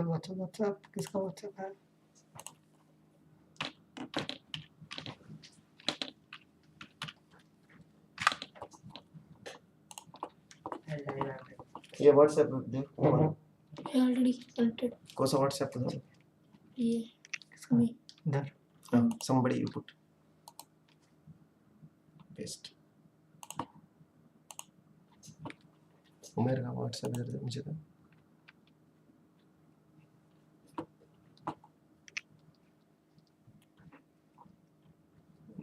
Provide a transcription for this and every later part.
WhatsApp किसका WhatsApp है? ये व्हाट्सएप देख ऑलरेडी कनेक्टेड। कौन सा व्हाट्सएप था ये इसमें इधर somebody you put paste उमेर का व्हाट्सएप इधर दे मुझे तो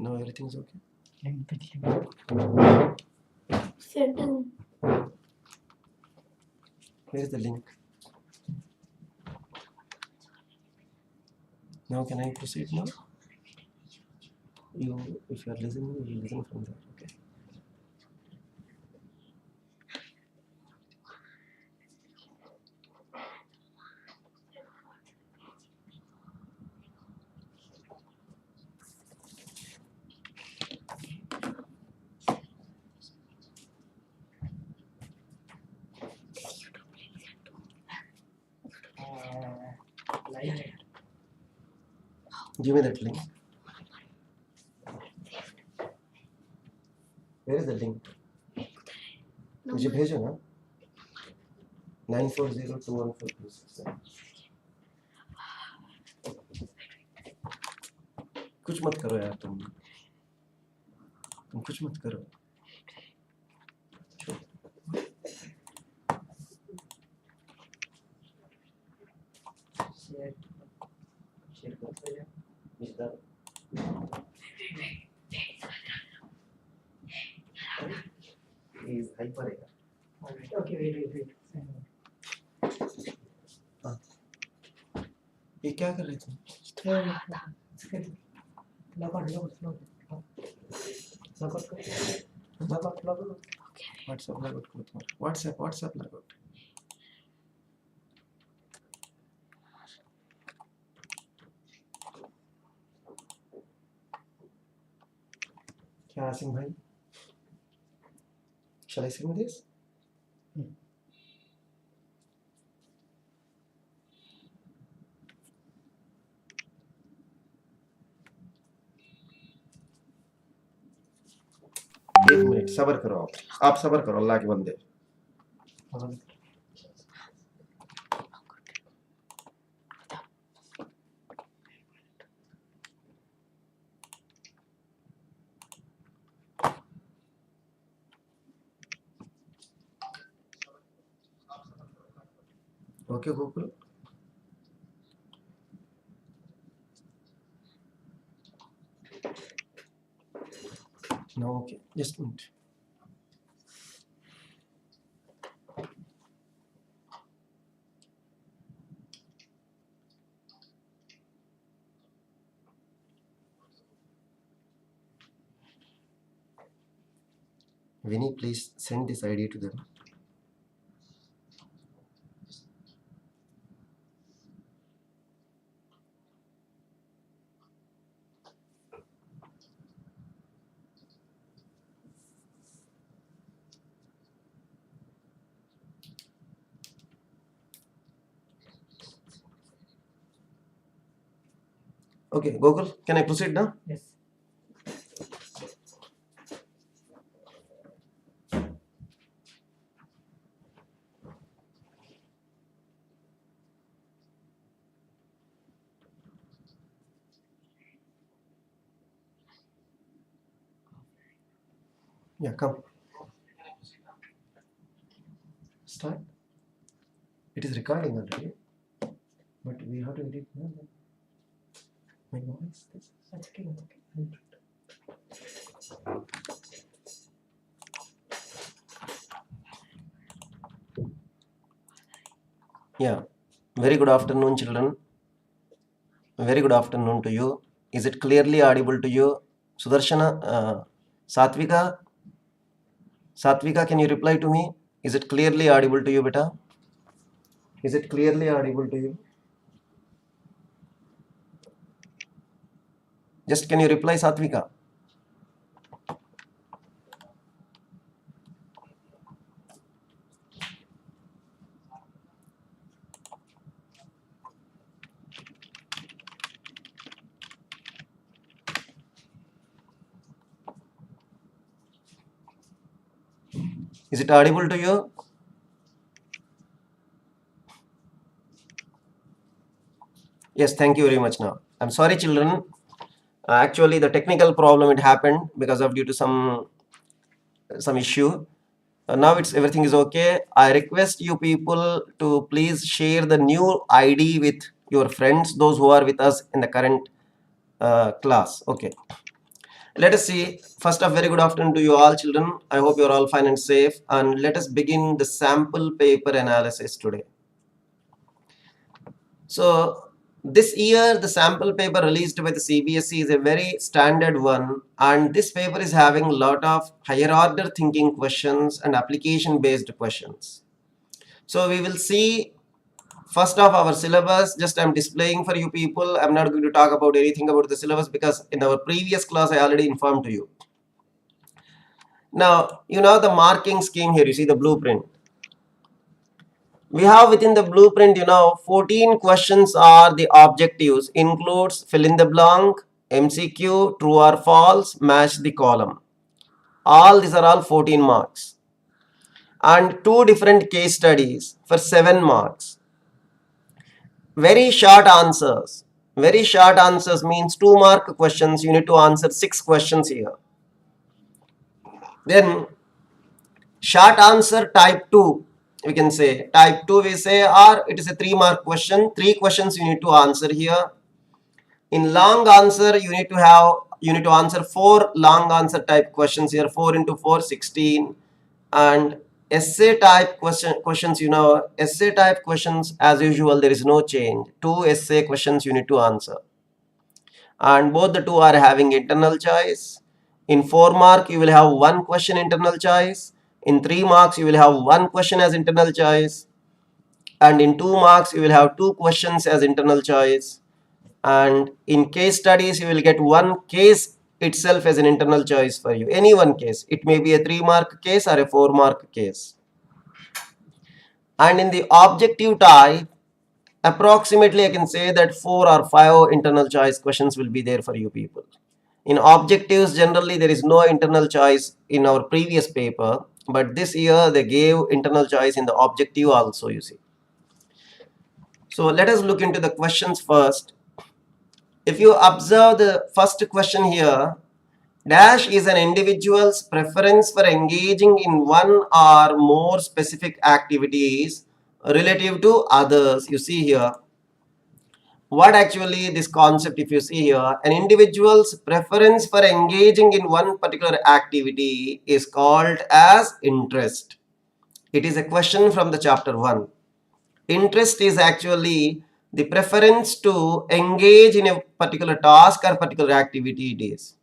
no everything is okay link पे click setting where is the link now can I proceed now you if you are listening you will listen from there okay live है। give me that link where is the link मुझे भेजो ना 94021426 कुछ मत करो यार तुम कुछ मत करो शेयर करते हैं इधर इज हाइपर है ओके वेट ये क्या कर रहे थे व्हाट्सएप लॉगआउट करो तुम्हारा व्हाट्सएप लॉगआउट क्या आसिम भाई shall I sing this एक मिनट सब्र करो आप सब्र करो अल्लाह के बंदे okay Gokul no okay just a minute Vinny please send this ID to them okay Gokul can I proceed now yes yeah come start it is recording already but we have to edit now my voice this अच्छा ठीक है yeah very good afternoon children very good afternoon to you is it clearly audible to you Sudarshana Satvika can you reply to me is it clearly audible to you beta is it clearly audible to you just can you reply Satvika Is it audible to you? Yes, thank you very much now. I'm sorry, children. Actually, the technical problem it happened because of due to some issue. Now it's everything is okay. I request you people to please share the new ID with your friends, those who are with us in the current class. Okay. Let us see. First of, very good afternoon to you all, children. I hope you are all fine and safe. And let us begin the sample paper analysis today. So this year, the sample paper released by the CBSE is a very standard one, and this paper is having a lot of higher order thinking questions and application based questions. So we will see first of our syllabus. Just I'm displaying for you people. I'm not going to talk about anything about the syllabus because in our previous class I already informed to you. Now you know the marking scheme here. You see the blueprint. We have within the blueprint, 14 questions are the objectives, includes fill in the blank, MCQ, true or false, match the column. All these are all 14 marks. And 2 different case studies for 7 marks. Very short answers. Very short answers means 2 mark questions. You need to answer 6 questions here. Then short answer type 2. We can say type 2 we say, or it is a 3 mark question. 3 questions you need to answer here. In long answer you need to answer 4 long answer type questions here. 4 into 4 16. And essay type questions, essay type questions as usual there is no change. 2 essay questions you need to answer, and both the 2 are having internal choice. In 4 mark you will have 1 question internal choice. In 3 marks you will have 1 question as internal choice, and in 2 marks you will have 2 questions as internal choice. And in case studies you will get 1 case itself as an internal choice for you. Any one case. It may be a 3 mark case or a 4 mark case. And in the objective type, approximately I can say that 4 or 5 internal choice questions will be there for you people. In objectives, generally there is no internal choice in our previous paper, but this year they gave internal choice in the objective also, you see. So let us look into the questions first. If you observe the first question here, dash is an individual's preference for engaging in one or more specific activities relative to others. You see here, what actually this concept, if you see here, an individual's preference for engaging in one particular activity is called as interest. It is a question from the chapter 1. Interest is actually the preference to engage in a particular task or particular activity it is.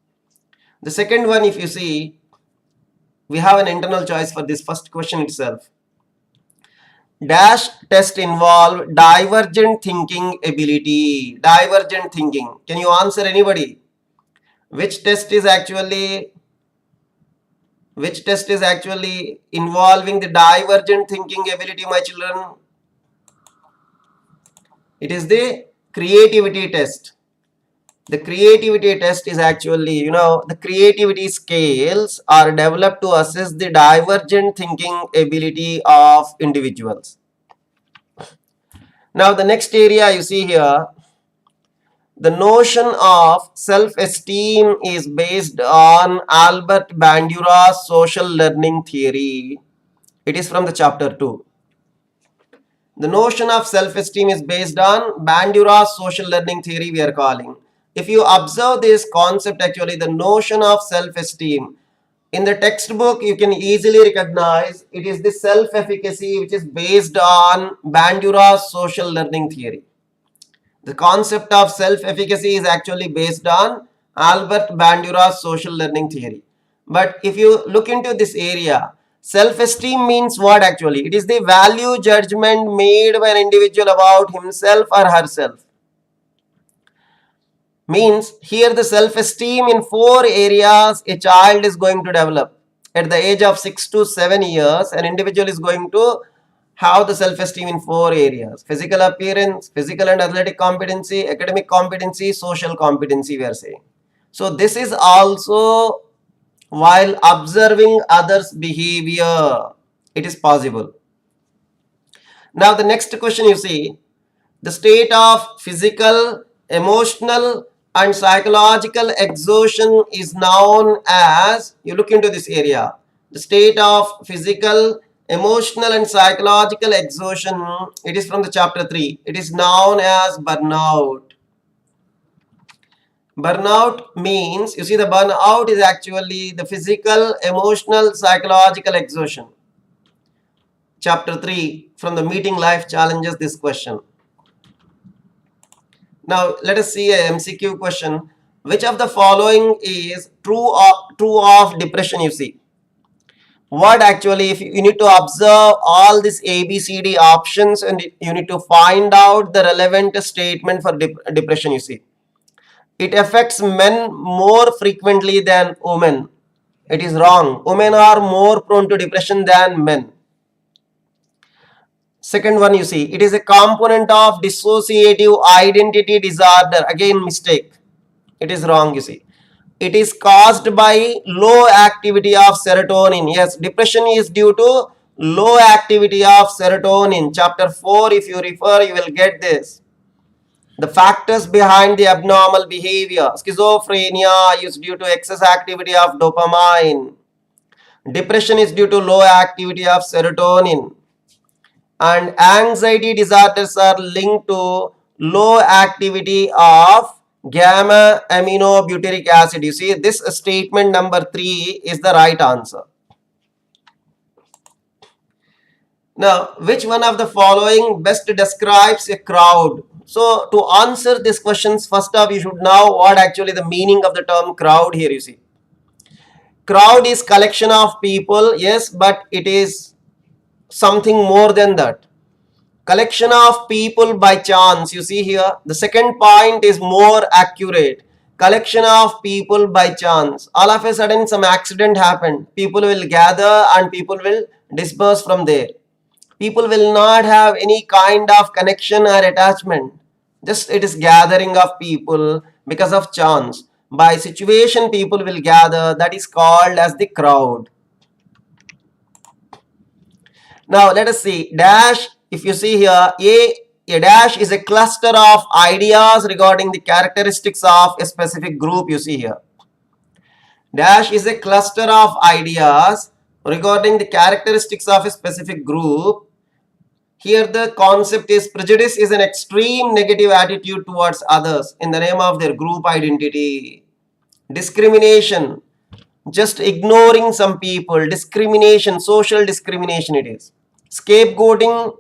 The second one, if you see, we have an internal choice for this first question itself. Dash test involve divergent thinking ability. Divergent thinking. Can you answer anybody? Which test is actually involving the divergent thinking ability, my children? It is the creativity test. The creativity test is actually, the creativity scales are developed to assess the divergent thinking ability of individuals. Now, the next area you see here, the notion of self-esteem is based on Albert Bandura's social learning theory. It is from the chapter 2. The notion of self-esteem is based on Bandura's social learning theory we are calling. If you observe this concept, actually the notion of self-esteem, in the textbook you can easily recognize it is the self-efficacy which is based on Bandura's social learning theory. The concept of self-efficacy is actually based on Albert Bandura's social learning theory. But if you look into this area, self-esteem means what actually? It is the value judgment made by an individual about himself or herself. Means here the self-esteem in 4 areas a child is going to develop. At the age of 6 to 7 years, an individual is going to have the self-esteem in 4 areas. Physical appearance, physical and athletic competency, academic competency, social competency we are saying. So this is also while observing others' behavior. It is possible. Now the next question you see, the state of physical, emotional and psychological exhaustion is known as, you look into this area, the state of physical, emotional and psychological exhaustion, it is from the chapter 3. It is known as burnout. Burnout means, you see, the burnout is actually the physical, emotional, psychological exhaustion. Chapter 3 from the meeting life challenges this question. Now let us see a MCQ question. Which of the following is true of depression? You see, what actually, if you need to observe all these ABCD options and you need to find out the relevant statement for depression. You see, it affects men more frequently than women. It is wrong. Women are more prone to depression than men. Second one, you see, it is a component of dissociative identity disorder. Again, mistake. It is wrong, you see. It is caused by low activity of serotonin. Yes, depression is due to low activity of serotonin. Chapter 4, if you refer, you will get this. The factors behind the abnormal behavior. Schizophrenia is due to excess activity of dopamine. Depression is due to low activity of serotonin. And anxiety disorders are linked to low activity of gamma aminobutyric acid. You see, this statement number 3 is the right answer. Now, which one of the following best describes a crowd? So, to answer these questions, first off, you should know what actually the meaning of the term crowd here, you see. Crowd is collection of people, yes, but it is something more than that. Collection of people by chance, you see here, the second point is more accurate. Collection of people by chance. All of a sudden some accident happened. People will gather and people will disperse from there. People will not have any kind of connection or attachment. Just it is gathering of people because of chance. By situation people will gather, that is called as the crowd. Now let us see, dash, if you see here, a dash is a cluster of ideas regarding the characteristics of a specific group, you see here. Dash is a cluster of ideas regarding the characteristics of a specific group. Here the concept is prejudice is an extreme negative attitude towards others in the name of their group identity. Discrimination, just ignoring some people. Discrimination, social discrimination it is. Scapegoating,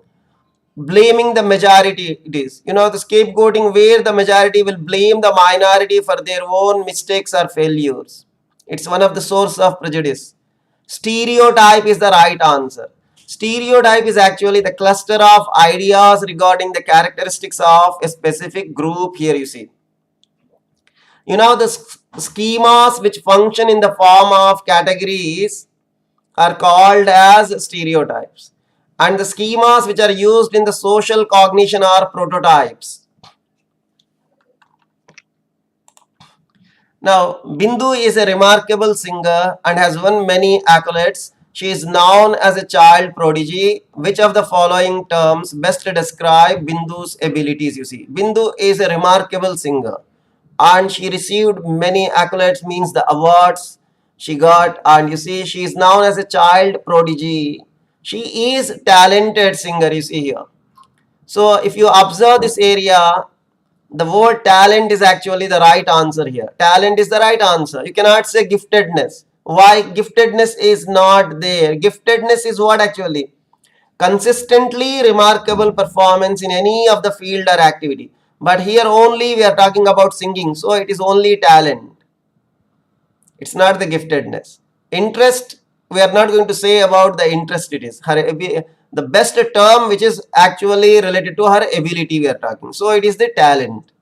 blaming the majority it is. You know, the scapegoating where the majority will blame the minority for their own mistakes or failures. It's one of the source of prejudice. Stereotype is the right answer. Stereotype is actually the cluster of ideas regarding the characteristics of a specific group. Here you see. You know, the schemas which function in the form of categories are called as stereotypes. And the schemas which are used in the social cognition are prototypes. Now, Bindu is a remarkable singer and has won many accolades. She is known as a child prodigy. Which of the following terms best describe Bindu's abilities? You see, Bindu is a remarkable singer and she received many accolades, means the awards she got, and you see she is known as a child prodigy. She is talented singer, you see here. So if you observe this area, the word talent is actually the right answer here. Talent is the right answer. You cannot say giftedness. Why? Giftedness is not there. Giftedness is what actually? Consistently remarkable performance in any of the field or activity. But here only we are talking about singing. So it is only talent. It's not the giftedness. Interest, we are not going to say about the interest it is. The best term which is actually related to her ability we are talking. So it is the talent.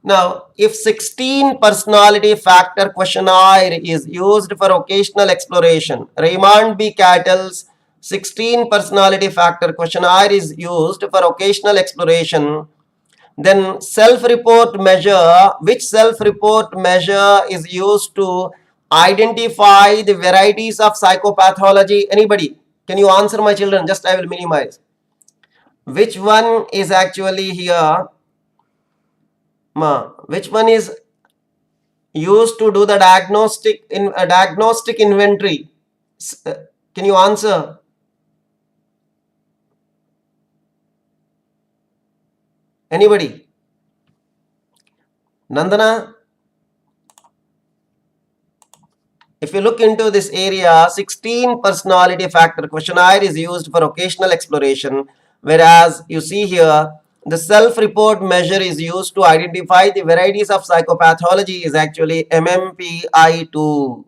Now, if 16 personality factor questionnaire is used for occasional exploration, Raymond B. Cattell's 16 personality factor questionnaire is used for occasional exploration, Then self-report measure, which self-report measure is used to identify the varieties of psychopathology? Anybody? Can you answer, my children? Just I will minimize. Which one is actually here? Which one is used to do the diagnostic inventory? Can you answer? Anybody? Nandana? If you look into this area, 16 personality factor questionnaire is used for occasional exploration, whereas you see here, the self-report measure is used to identify the varieties of psychopathology is actually MMPI2.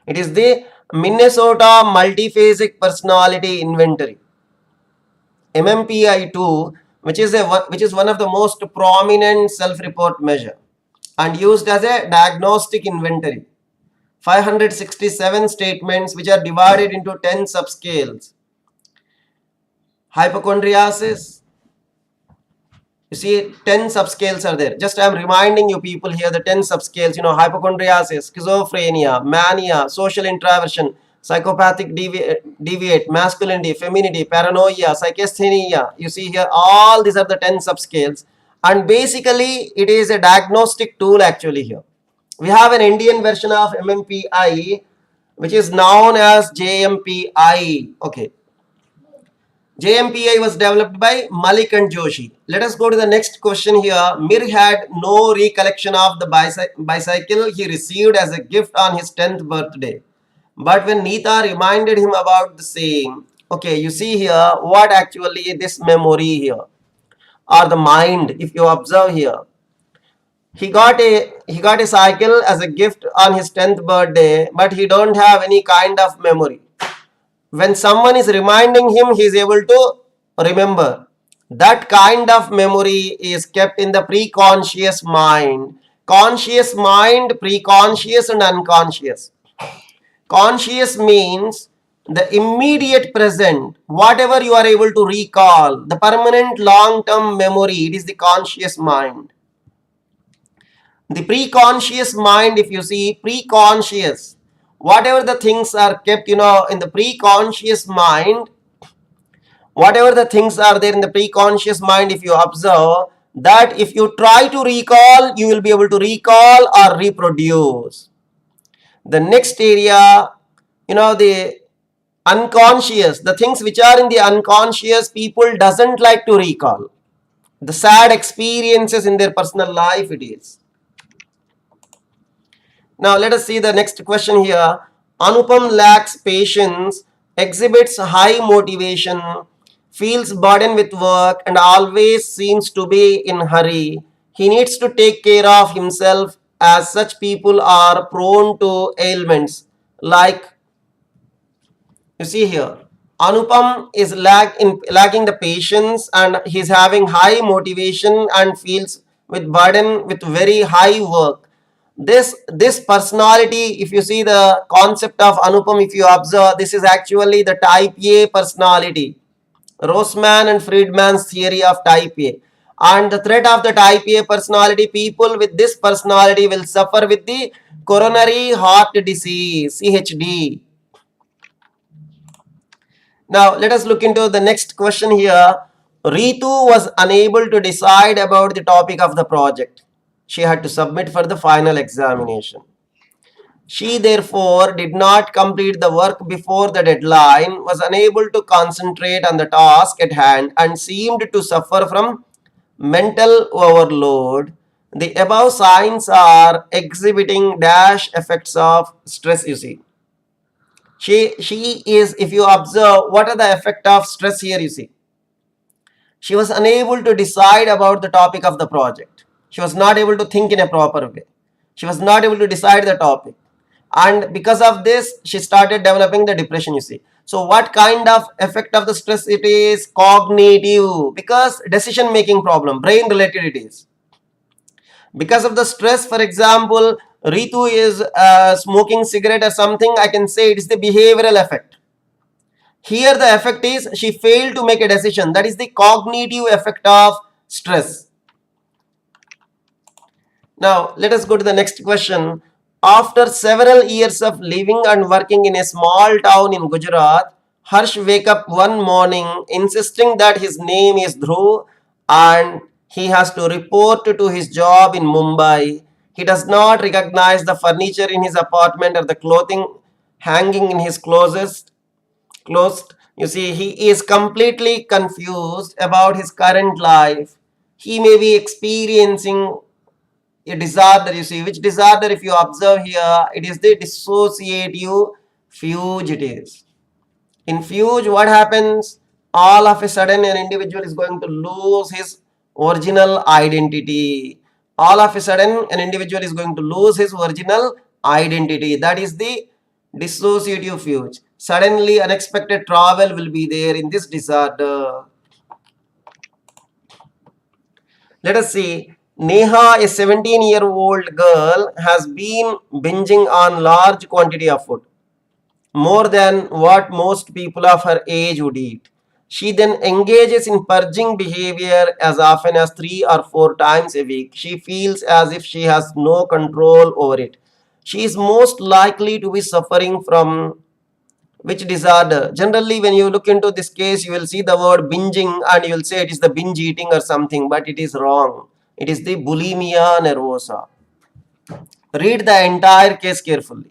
It is the Minnesota Multiphasic Personality Inventory. MMPI2, which is one of the most prominent self-report measure and used as a diagnostic inventory. 567 statements which are divided into 10 subscales. Hypochondriasis, you see 10 subscales are there. Just I am reminding you people here the 10 subscales, hypochondriasis, schizophrenia, mania, social introversion, psychopathic deviate, masculinity, femininity, paranoia, psychasthenia. You see here all these are the 10 subscales, and basically it is a diagnostic tool actually here. We have an Indian version of MMPI which is known as JMPI. Okay. JMPI was developed by Malik and Joshi. Let us go to the next question here. Mir had no recollection of the bicycle he received as a gift on his 10th birthday. But when Neeta reminded him about the same, okay, you see here what actually this memory here or the mind, if you observe here. He got a cycle as a gift on his 10th birthday, but he don't have any kind of memory. When someone is reminding him, he is able to remember. That kind of memory is kept in the preconscious mind. Conscious mind, preconscious and unconscious. Conscious means the immediate present, whatever you are able to recall, the permanent long-term memory, it is the conscious mind. The preconscious mind, if you see, preconscious, whatever the things are kept, in the preconscious mind, whatever the things are there in the preconscious mind, if you observe, that if you try to recall, you will be able to recall or reproduce. The next area, the unconscious, the things which are in the unconscious, people doesn't like to recall. The sad experiences in their personal life it is. Now let us see the next question here. Anupam lacks patience, exhibits high motivation, feels burdened with work and always seems to be in hurry. He needs to take care of himself, as such people are prone to ailments like, you see here, Anupam is lacking the patience and he's having high motivation and feels with burden with very high work. This personality, if you see the concept of Anupam, if you observe, this is actually the type A personality. Roseman and Friedman's theory of type A. And the threat of the type A personality, people with this personality will suffer with the coronary heart disease, CHD. Now let us look into the next question here. Ritu was unable to decide about the topic of the project. She had to submit for the final examination. She therefore did not complete the work before the deadline, was unable to concentrate on the task at hand, and seemed to suffer from mental overload. The above signs are exhibiting dash effects of stress, you see. She is, if you observe, what are the effect of stress here, you see. She was unable to decide about the topic of the project. She was not able to think in a proper way. She was not able to decide the topic. And because of this, she started developing the depression, you see. So what kind of effect of the stress it is? Cognitive, because decision making problem, brain related it is. Because of the stress, for example, Ritu is smoking cigarette or something, I can say it is the behavioral effect. Here the effect is she failed to make a decision. That is the cognitive effect of stress. Now, let us go to the next question. After several years of living and working in a small town in Gujarat, Harsh wake up one morning insisting that his name is Dhruv and he has to report to his job in Mumbai. He does not recognize the furniture in his apartment or the clothing hanging in his closed. You see, he is completely confused about his current life. He may be experiencing a disorder. You see, which disorder, if you observe here, it is the dissociative fugue. It is in fugue. What happens? All of a sudden an individual is going to lose his original identity. All of a sudden an individual is going to lose his original identity. That is the dissociative fugue. Suddenly unexpected travel will be there in this disorder. Let us see. Neha, a 17-year-old girl, has been binging on large quantity of food, more than what most people of her age would eat. She then engages in purging behavior as often as 3 or 4 times a week. She feels as if she has no control over it. She is most likely to be suffering from which disorder? Generally, when you look into this case, you will see the word binging and you will say it is the binge eating or something, but it is wrong. It is the bulimia nervosa. Read the entire case carefully.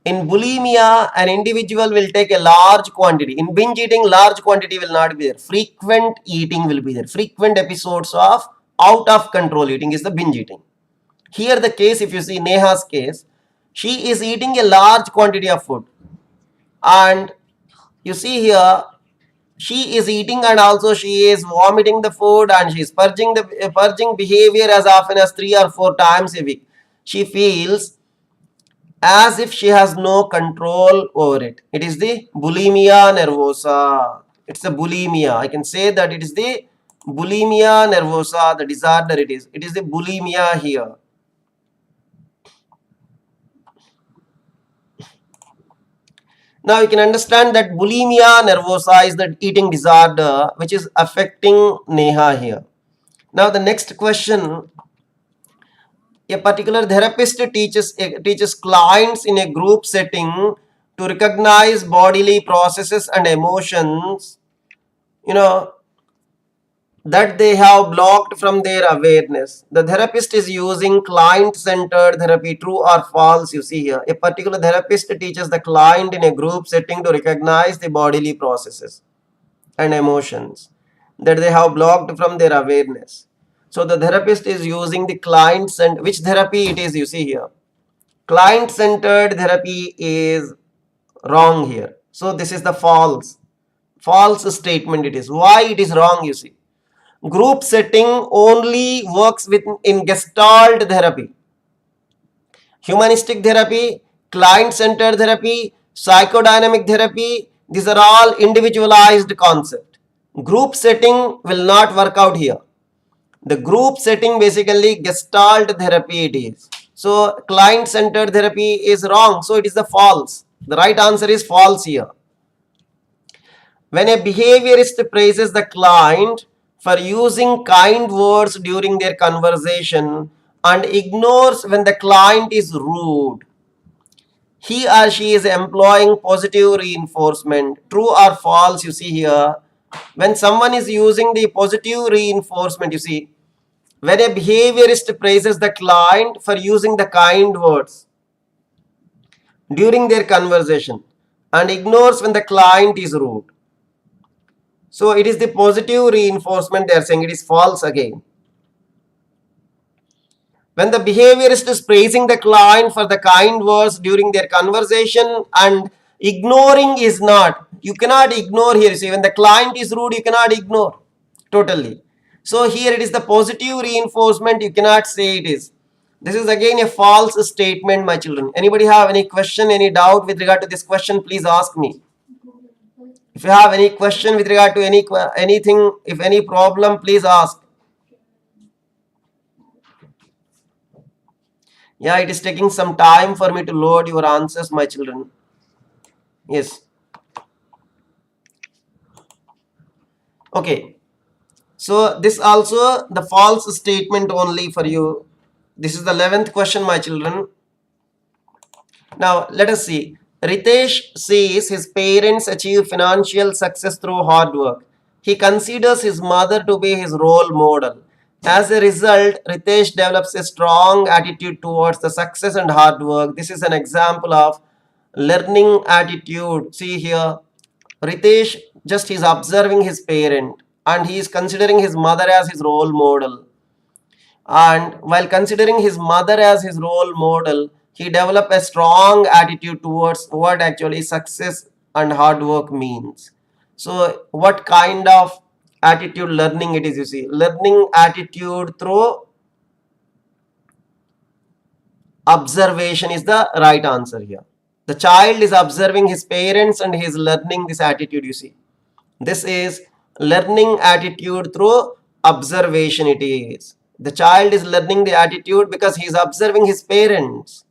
In bulimia, an individual will take a large quantity. In binge eating, large quantity will not be there. Frequent eating will be there. Frequent episodes of out of control eating is the binge eating. Here the case, if you see Neha's case, she is eating a large quantity of food. And you see here, she is eating and also she is vomiting the food and she is purging behavior as often as 3 or 4 times a week. She feels as if she has no control over it. It is the bulimia nervosa. It's a bulimia. I can say that it is the bulimia nervosa, the disorder it is. It is the bulimia here. Now you can understand that bulimia nervosa is the eating disorder which is affecting Neha here. Now the next question, a particular therapist teaches clients in a group setting to recognize bodily processes and emotions, that they have blocked from their awareness. The therapist is using client-centered therapy, true or false, you see here. A particular therapist teaches the client in a group setting to recognize the bodily processes and emotions that they have blocked from their awareness. So the therapist is using the client-centered, which therapy it is, you see here. Client-centered therapy is wrong here. So this is the false statement it is. Why it is wrong, you see. Group setting only works in Gestalt therapy. Humanistic therapy, client-centered therapy, psychodynamic therapy, these are all individualized concept. Group setting will not work out here. The group setting basically Gestalt therapy it is. So client-centered therapy is wrong. So it is the false. The right answer is false here. When a behaviorist praises the client for using kind words during their conversation and ignores when the client is rude, he or she is employing positive reinforcement. True or false, you see here. When someone is using the positive reinforcement, you see, when a behaviorist praises the client for using the kind words during their conversation and ignores when the client is rude. So it is the positive reinforcement they are saying. It is false again. When the behaviorist is praising the client for the kind words during their conversation and ignoring is not. You cannot ignore here. See, when the client is rude, you cannot ignore totally. So here it is the positive reinforcement. You cannot say it is. This is again a false statement, my children. Anybody have any question, any doubt with regard to this question? Please ask me. If you have any question with regard to anything, if any problem, please ask. Yeah, it is taking some time for me to load your answers, my children. Yes. Okay. So this also the false statement only for you. This is the 11th question, my children. Now let us see. Ritesh sees his parents achieve financial success through hard work. He considers his mother to be his role model. As a result, Ritesh develops a strong attitude towards the success and hard work. This is an example of learning attitude. See here, Ritesh just is observing his parent and he is considering his mother as his role model. And while considering his mother as his role model, he developed a strong attitude towards what actually success and hard work means. So what kind of attitude learning it is, you see? Learning attitude through observation is the right answer here. The child is observing his parents and he is learning this attitude, you see. This is learning attitude through observation it is. The child is learning the attitude because he is observing his parents.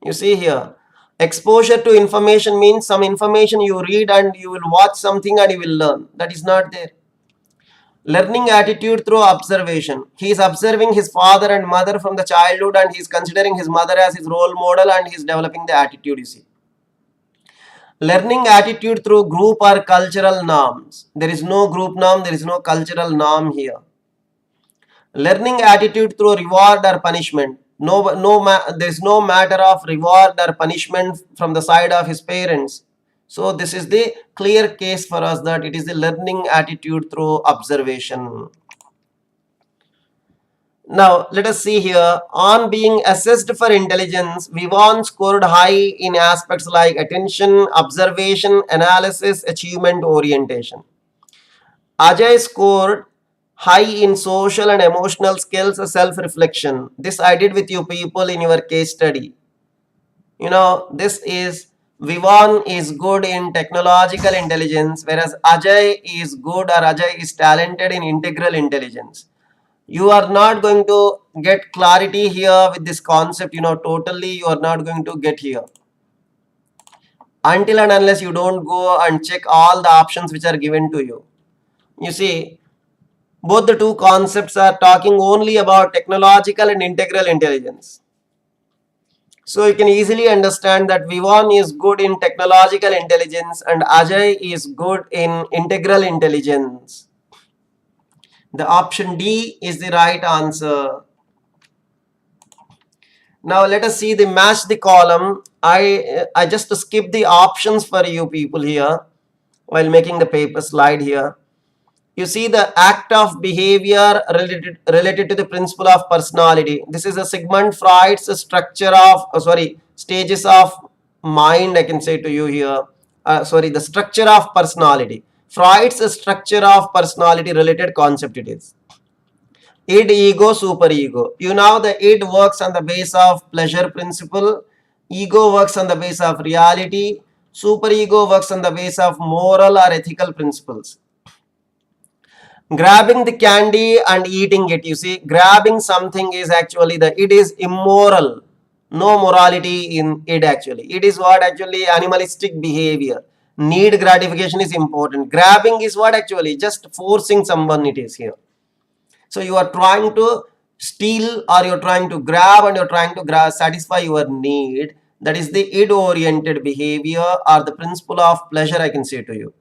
You see here, exposure to information means some information you read and you will watch something and you will learn. That is not there. Learning attitude through observation. He is observing his father and mother from the childhood and he is considering his mother as his role model and he is developing the attitude, you see. Learning attitude through group or cultural norms. There is no group norm, there is no cultural norm here. Learning attitude through reward or punishment. There is no matter of reward or punishment from the side of his parents. So this is the clear case for us that it is the learning attitude through observation. Now let us see here. On being assessed for intelligence, Vivon scored high in aspects like attention, observation, analysis, achievement, orientation. Ajay scored high in social and emotional skills, self-reflection. This I did with you people in your case study. You know, this is Vivon is good in technological intelligence, whereas Ajay is good or Ajay is talented in integral intelligence. You are not going to get clarity here with this concept, you know, totally you are not going to get here. Until and unless you don't go and check all the options which are given to you. You see, both the two concepts are talking only about technological and integral intelligence. So you can easily understand that Vivon is good in technological intelligence and Ajay is good in integral intelligence. The option D is the right answer. Now let us see the match the column. I just skip the options for you people here while making the paper slide here. You see the act of behavior related to the principle of personality. This is a Sigmund Freud's structure of, stages of mind, I can say to you here. The structure of personality. Freud's structure of personality related concept it is. Id, ego, super ego. You know the id works on the base of pleasure principle. Ego works on the base of reality. Super ego works on the base of moral or ethical principles. Grabbing the candy and eating it, you see, grabbing something is actually it is immoral. No morality in it actually. It is what actually animalistic behavior. Need gratification is important. Grabbing is what actually just forcing someone it is here. So you are trying to steal or you're trying to grab and you're trying to satisfy your need. That is the id oriented behavior or the principle of pleasure, I can say to you.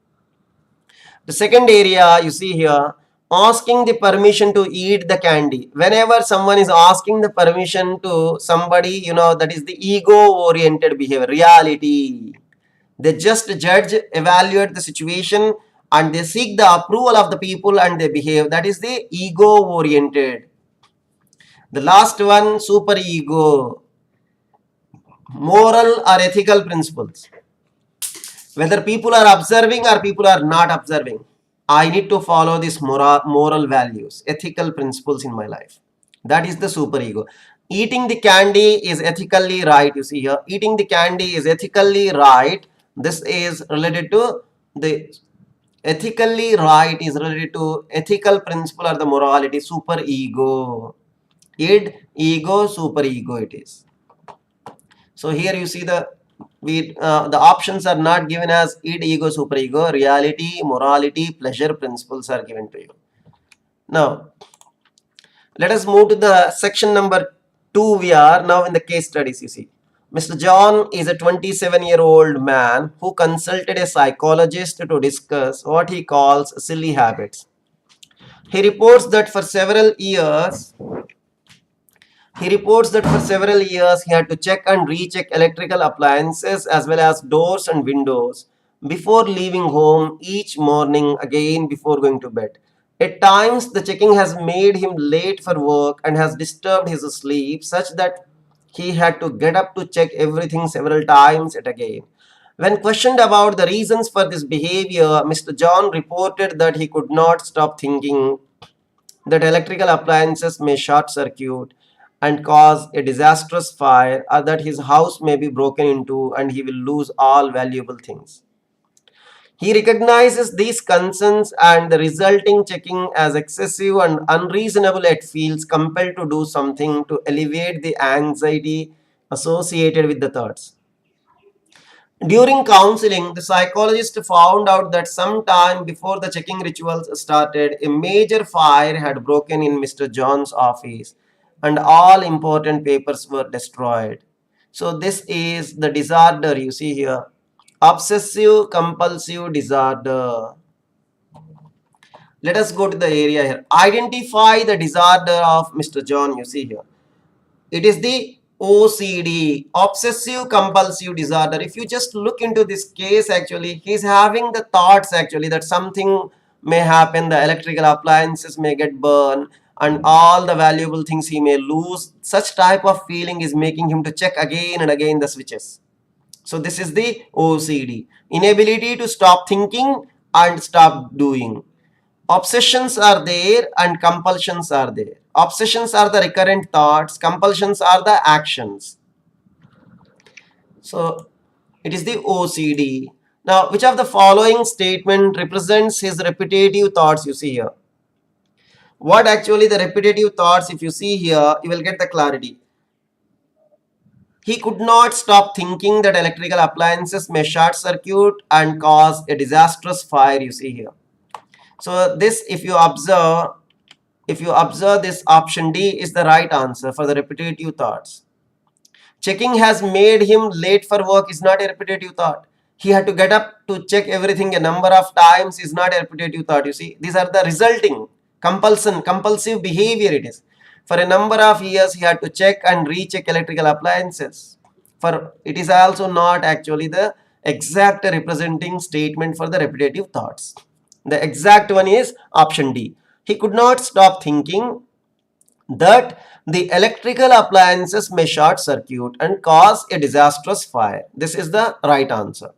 The second area you see here, asking the permission to eat the candy. Whenever someone is asking the permission to somebody, you know, that is the ego-oriented behavior, reality. They just judge, evaluate the situation and they seek the approval of the people and they behave. That is the ego-oriented. The last one, super ego. Moral or ethical principles. Whether people are observing or people are not observing, I need to follow these moral values, ethical principles in my life. That is the super ego. Eating the candy is ethically right. You see here, eating the candy is ethically right. This is related to the ethically right is related to ethical principle or the morality, super ego. Id, ego, super ego it is. So here you see the options are not given as id, ego, super ego. Reality, morality, pleasure principles are given to you. Now, let us move to the section number 2. We are now in the case studies, you see. Mr. John is a 27-year-old man who consulted a psychologist to discuss what he calls silly habits. He reports that for several years he had to check and recheck electrical appliances as well as doors and windows before leaving home each morning again before going to bed. At times, the checking has made him late for work and has disturbed his sleep such that he had to get up to check everything several times yet again. When questioned about the reasons for this behavior, Mr. John reported that he could not stop thinking that electrical appliances may short circuit and cause a disastrous fire, or that his house may be broken into and he will lose all valuable things. He recognizes these concerns and the resulting checking as excessive and unreasonable, yet feels compelled to do something to alleviate the anxiety associated with the thoughts. During counseling, the psychologist found out that sometime before the checking rituals started, a major fire had broken in Mr. John's office and all important papers were destroyed. So, this is the disorder you see here, obsessive compulsive disorder. Let us go to the area here. Identify the disorder of Mr. John, you see here. It is the OCD, obsessive compulsive disorder. If you just look into this case, actually, he's having the thoughts actually that something may happen, the electrical appliances may get burned, and all the valuable things he may lose. Such type of feeling is making him to check again and again the switches. So this is the OCD, inability to stop thinking and stop doing. Obsessions are there and compulsions are there. Obsessions are the recurrent thoughts, compulsions are the actions. So it is the OCD. Now, which of the following statement represents his repetitive thoughts? You see here. What actually the repetitive thoughts, if you see here, you will get the clarity. He could not stop thinking that electrical appliances may short circuit and cause a disastrous fire, you see here. So this, if you observe this, option D is the right answer for the repetitive thoughts. Checking has made him late for work is not a repetitive thought. He had to get up to check everything a number of times is not a repetitive thought. You see, these are the resulting compulsive behavior it is. For a number of years, he had to check and recheck electrical appliances. For it is also not actually the exact representing statement for the repetitive thoughts. The exact one is option D. He could not stop thinking that the electrical appliances may short circuit and cause a disastrous fire. This is the right answer.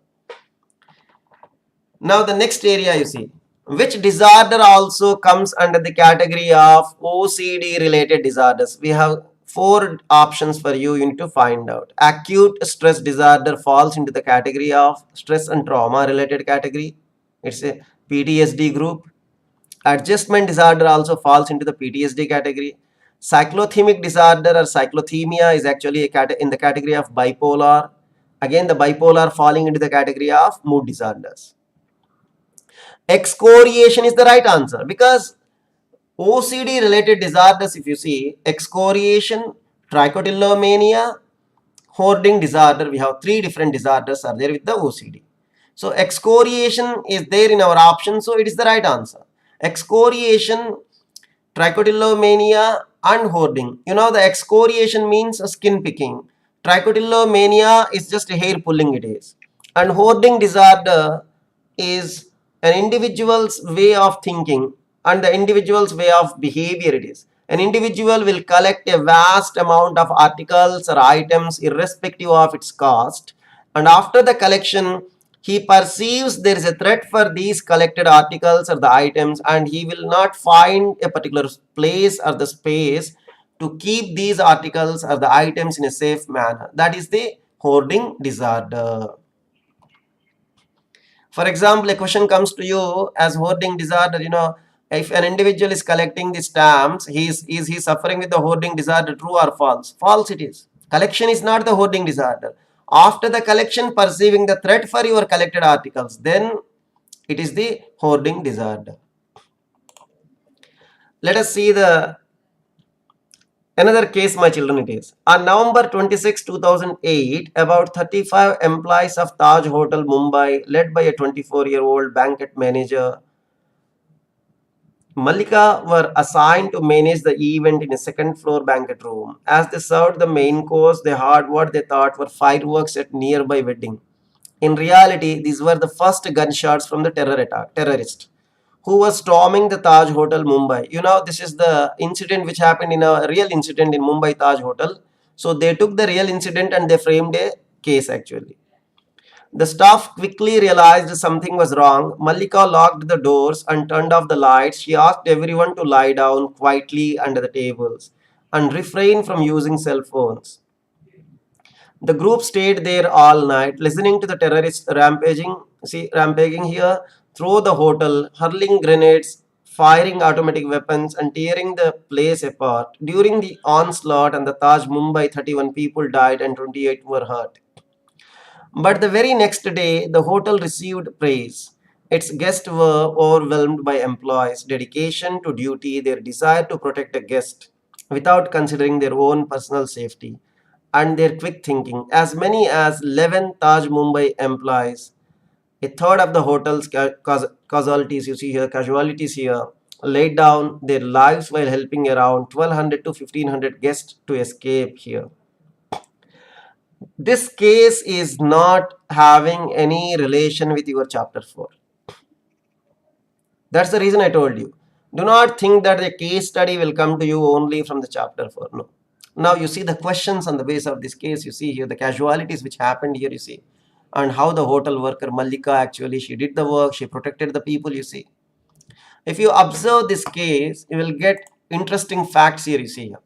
Now the next area you see, which disorder also comes under the category of OCD related disorders. We have 4 options for you. You need to find out. Acute stress disorder falls into the category of stress and trauma related category. It's a PTSD group. Adjustment disorder also falls into the PTSD category. Cyclothymic disorder or cyclothymia is actually in the category of bipolar. Again, the bipolar falling into the category of mood disorders. Excoriation is the right answer because OCD related disorders, if you see, excoriation, trichotillomania, hoarding disorder, we have 3 different disorders are there with the OCD. So excoriation is there in our option, so it is the right answer. Excoriation, trichotillomania and hoarding. You know, the excoriation means skin picking. Trichotillomania is just hair pulling it is. And hoarding disorder is an individual's way of thinking and the individual's way of behavior it is. An individual will collect a vast amount of articles or items irrespective of its cost, and after the collection he perceives there is a threat for these collected articles or the items, and he will not find a particular place or the space to keep these articles or the items in a safe manner. That is the hoarding disorder. For example, a question comes to you as hoarding disorder, you know, if an individual is collecting the stamps, is he suffering with the hoarding disorder, true or false? False it is. Collection is not the hoarding disorder. After the collection, perceiving the threat for your collected articles, then it is the hoarding disorder. Let us see the another case, my children, it is. On November 26, 2008, about 35 employees of Taj Hotel, Mumbai, led by a 24-year-old banquet manager, Malika, were assigned to manage the event in a second floor banquet room. As they served the main course, they heard what they thought were fireworks at nearby wedding. In reality, these were the first gunshots from the terrorist who was storming the Taj Hotel, Mumbai. You know, this is the incident which happened in a real incident in Mumbai Taj Hotel. So they took the real incident and they framed a case actually. The staff quickly realized something was wrong. Malika locked the doors and turned off the lights. She asked everyone to lie down quietly under the tables and refrain from using cell phones. The group stayed there all night, listening to the terrorists rampaging here through the hotel, hurling grenades, firing automatic weapons, and tearing the place apart. During the onslaught and the Taj Mumbai, 31 people died and 28 were hurt. But the very next day, the hotel received praise. Its guests were overwhelmed by employees' dedication to duty, their desire to protect a guest without considering their own personal safety, and their quick thinking. As many as 11 Taj Mumbai employees, a third of the hotel's casualties here, laid down their lives while helping around 1200 to 1500 guests to escape here. This case is not having any relation with your chapter 4. That's the reason I told you. Do not think that the case study will come to you only from the chapter 4. No. Now you see the questions on the base of this case. You see here the casualties which happened here, you see. And how the hotel worker Malika actually, she did the work. She protected the people, you see. If you observe this case, you will get interesting facts here, you see here.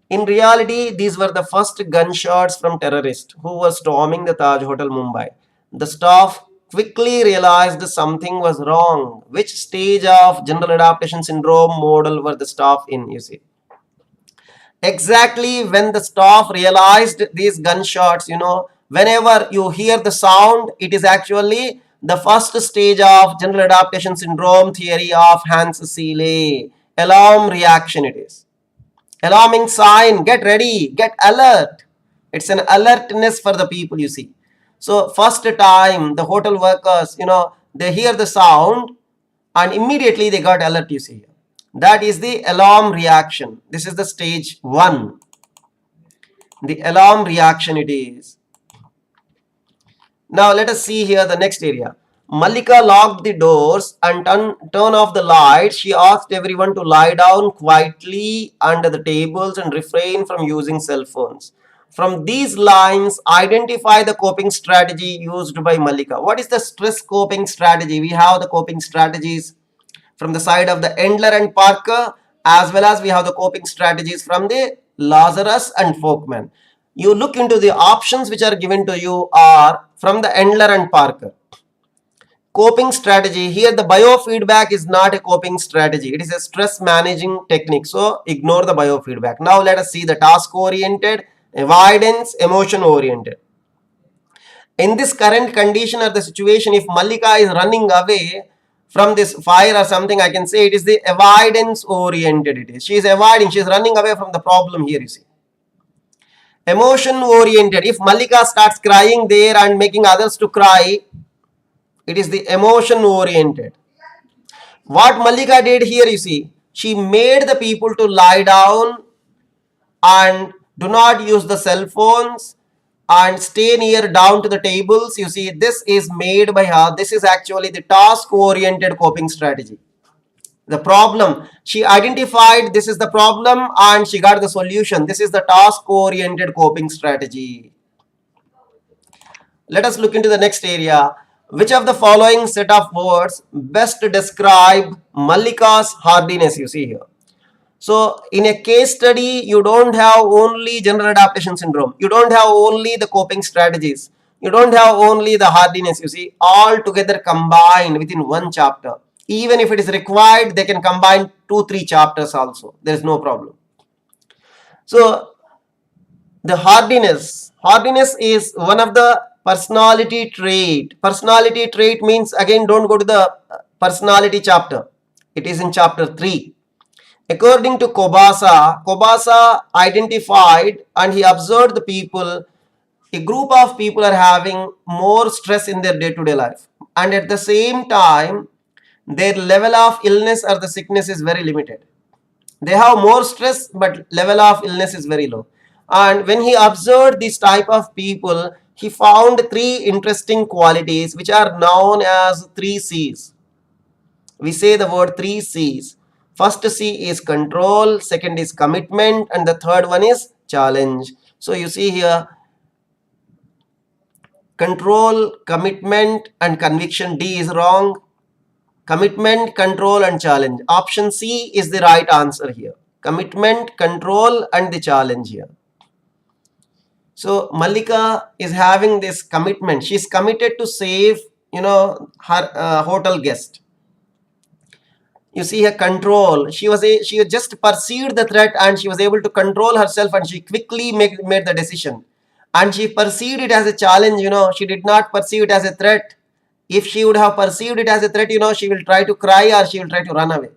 In reality, these were the first gunshots from terrorists who were storming the Taj Hotel, Mumbai. The staff quickly realized something was wrong. Which stage of general adaptation syndrome model were the staff in, you see? Exactly when the staff realized these gunshots, you know, whenever you hear the sound, it is actually the first stage of general adaptation syndrome theory of Hans Seeley. Alarm reaction it is. Alarming sign, get ready, get alert. It's an alertness for the people, you see. So first time the hotel workers, you know, they hear the sound and immediately they got alert, you see. That is the alarm reaction. This is the stage 1. The alarm reaction it is. Now let us see here the next area. Malika locked the doors and turn off the lights. She asked everyone to lie down quietly under the tables and refrain from using cell phones. From these lines, identify the coping strategy used by Malika. What is the stress coping strategy? We have the coping strategies from the side of the Endler and Parker, as well as we have the coping strategies from the Lazarus and Folkman. You look into the options which are given to you are from the Endler and Parker. Coping strategy, here the biofeedback is not a coping strategy. It is a stress managing technique. So ignore the biofeedback. Now let us see the task oriented, avoidance, emotion oriented. In this current condition or the situation, if Malika is running away from this fire or something, I can say it is the avoidance oriented. It is. She is avoiding, she is running away from the problem here, you see. Emotion oriented. If Malika starts crying there and making others to cry, it is the emotion oriented. What Malika did here, you see, she made the people to lie down and do not use the cell phones and stay near down to the tables. You see, this is made by her. This is actually the task oriented coping strategy. The problem, she identified this is the problem and she got the solution. This is the task oriented coping strategy. Let us look into the next area. Which of the following set of words best describe Malika's hardiness, you see here. So in a case study, you don't have only general adaptation syndrome. You don't have only the coping strategies. You don't have only the hardiness, you see, all together combined within one chapter. Even if it is required, they can combine 2-3 chapters also. There is no problem. So the hardiness is one of the personality trait. Personality trait means, again, don't go to the personality chapter. It is in chapter 3. According to Kobasa identified and he observed the people, a group of people are having more stress in their day-to-day life, and at the same time their level of illness or the sickness is very limited. They have more stress but level of illness is very low. And when he observed this type of people, he found three interesting qualities which are known as 3 C's. We say the word 3 C's. First C is control, second is commitment, and the third one is challenge. So you see here, control, commitment, and conviction. D is wrong. Commitment, control, and challenge. Option C is the right answer here. Commitment, control, and the challenge here. So Malika is having this commitment. She's committed to save, her hotel guest. You see her control. She just perceived the threat and she was able to control herself and she quickly made the decision. And she perceived it as a challenge. She did not perceive it as a threat. If she would have perceived it as a threat, she will try to cry or she will try to run away.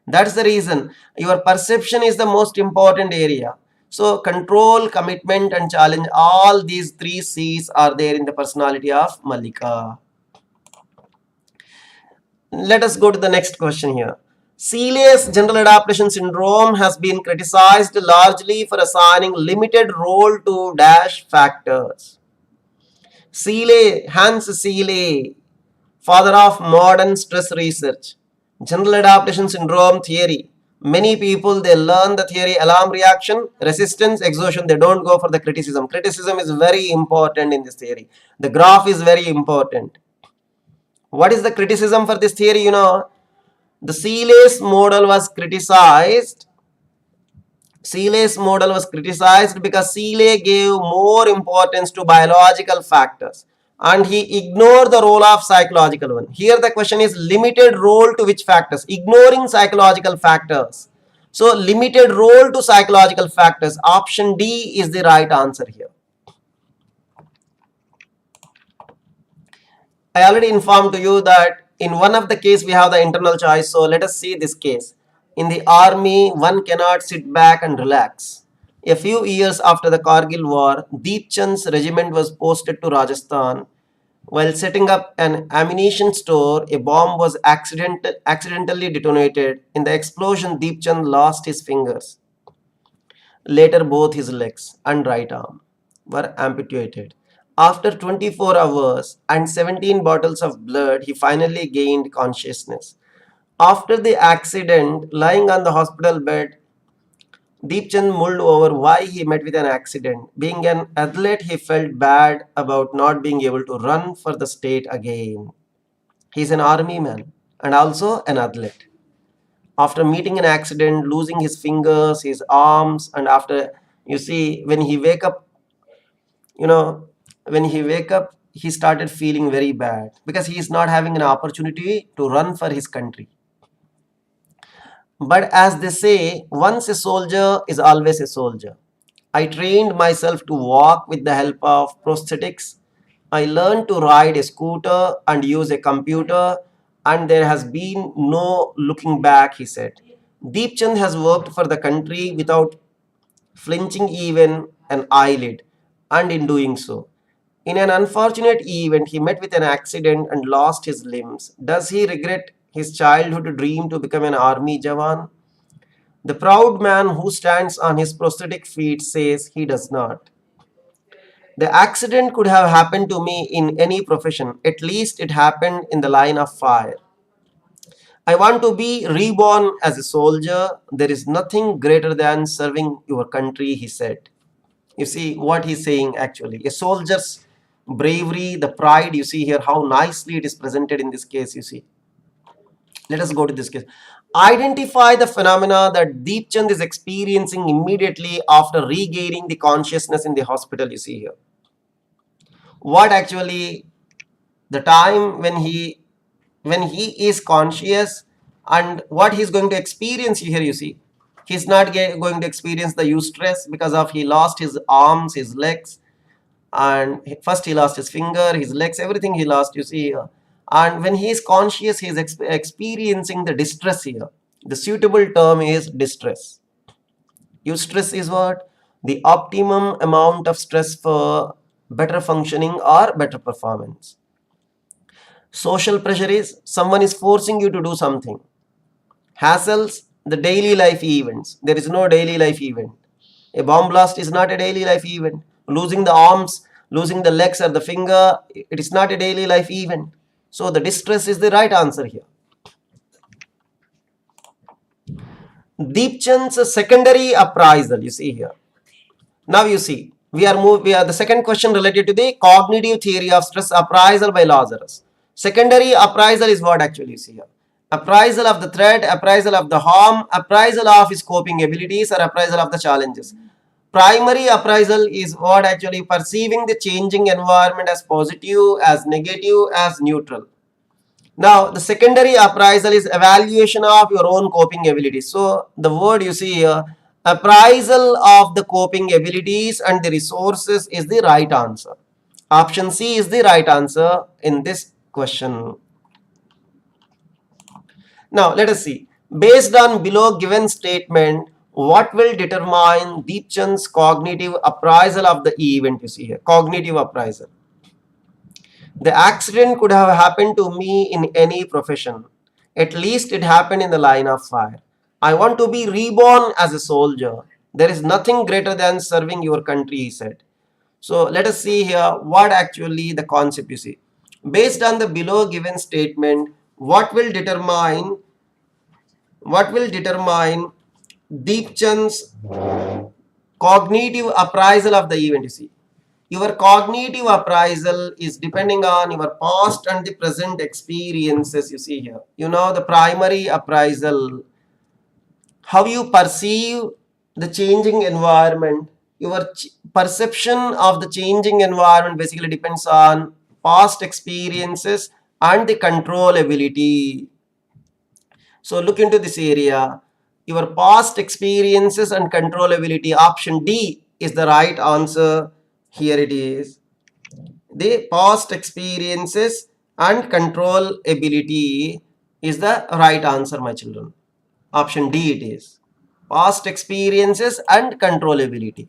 That's the reason. Your perception is the most important area. So control, commitment, and challenge, all these 3 C's are there in the personality of Malika. Let us go to the next question here. Seeley's general adaptation syndrome has been criticized largely for assigning limited role to dash factors. Hans Seeley, father of modern stress research, general adaptation syndrome theory. Many people, they learn the theory, alarm reaction, resistance, exhaustion. They don't go for the criticism. Criticism is very important in this theory. The graph is very important. What is the criticism for this theory? The Seeley's model was criticized. Seeley's model was criticized because Seeley gave more importance to biological factors and he ignored the role of psychological one. Here the question is limited role to which factors? Ignoring psychological factors. So limited role to psychological factors. Option D is the right answer here. I already informed to you that in one of the case we have the internal choice. So let us see this case. In the army, one cannot sit back and relax. A few years after the Kargil war, Deep Chand's regiment was posted to Rajasthan. While setting up an ammunition store, a bomb was accidentally detonated. In the explosion, Deep Chand lost his fingers. Later, both his legs and right arm were amputated. After 24 hours and 17 bottles of blood, he finally gained consciousness. After the accident, lying on the hospital bed, Deep Chand mulled over why he met with an accident. Being an athlete, he felt bad about not being able to run for the state again. He's an army man and also an athlete. After meeting an accident, losing his fingers, his arms, and after, when he wake up, he started feeling very bad because he is not having an opportunity to run for his country. But as they say, once a soldier is always a soldier. I trained myself to walk with the help of prosthetics. I learned to ride a scooter and use a computer, and there has been no looking back, he said. Deep Chand has worked for the country without flinching even an eyelid, and in doing so, in an unfortunate event, he met with an accident and lost his limbs. Does he regret his childhood dream to become an army Jawan? The proud man who stands on his prosthetic feet says he does not. The accident could have happened to me in any profession. At least it happened in the line of fire. I want to be reborn as a soldier. There is nothing greater than serving your country, he said. You see what he's saying actually. A soldier's bravery, the pride, you see here how nicely it is presented in this case, you see. Let us go to this case. Identify the phenomena that Deep Chand is experiencing immediately after regaining the consciousness in the hospital, you see here. What actually, the time when he is conscious and what he's going to experience here, you see. He's not going to experience the eustress because of he lost his arms, his legs, and first he lost his finger, his legs, everything he lost, you see here. And when he is conscious, he is experiencing the distress here. The suitable term is distress. Eustress is what? The optimum amount of stress for better functioning or better performance. Social pressure is someone is forcing you to do something. Hassles, the daily life events. There is no daily life event. A bomb blast is not a daily life event. Losing the arms, losing the legs or the finger, it is not a daily life event. So the distress is the right answer here. Deepchand's secondary appraisal, you see here. Now you see, we are the second question related to the cognitive theory of stress appraisal by Lazarus. Secondary appraisal is what actually you see here. Appraisal of the threat, appraisal of the harm, appraisal of his coping abilities, or appraisal of the challenges. Primary appraisal is what actually perceiving the changing environment as positive, as negative, as neutral. Now, the secondary appraisal is evaluation of your own coping abilities. So, the word you see here, appraisal of the coping abilities and the resources is the right answer. Option C is the right answer in this question. Now, let us see. Based on below given statement, what will determine Deepchand's cognitive appraisal of the event you see here? Cognitive appraisal. The accident could have happened to me in any profession. At least it happened in the line of fire. I want to be reborn as a soldier. There is nothing greater than serving your country, he said. So let us see here what actually the concept you see. Based on the below given statement, what will determine Deepchand's cognitive appraisal of the event you see. Your cognitive appraisal is depending on your past and the present experiences you see here. You know the primary appraisal, how you perceive the changing environment. Your perception of the changing environment basically depends on past experiences and the controllability. So look into this area. Your past experiences and controllability. Option D is the right answer. Here it is. The past experiences and control ability is the right answer, my children. Option D it is. Past experiences and control ability.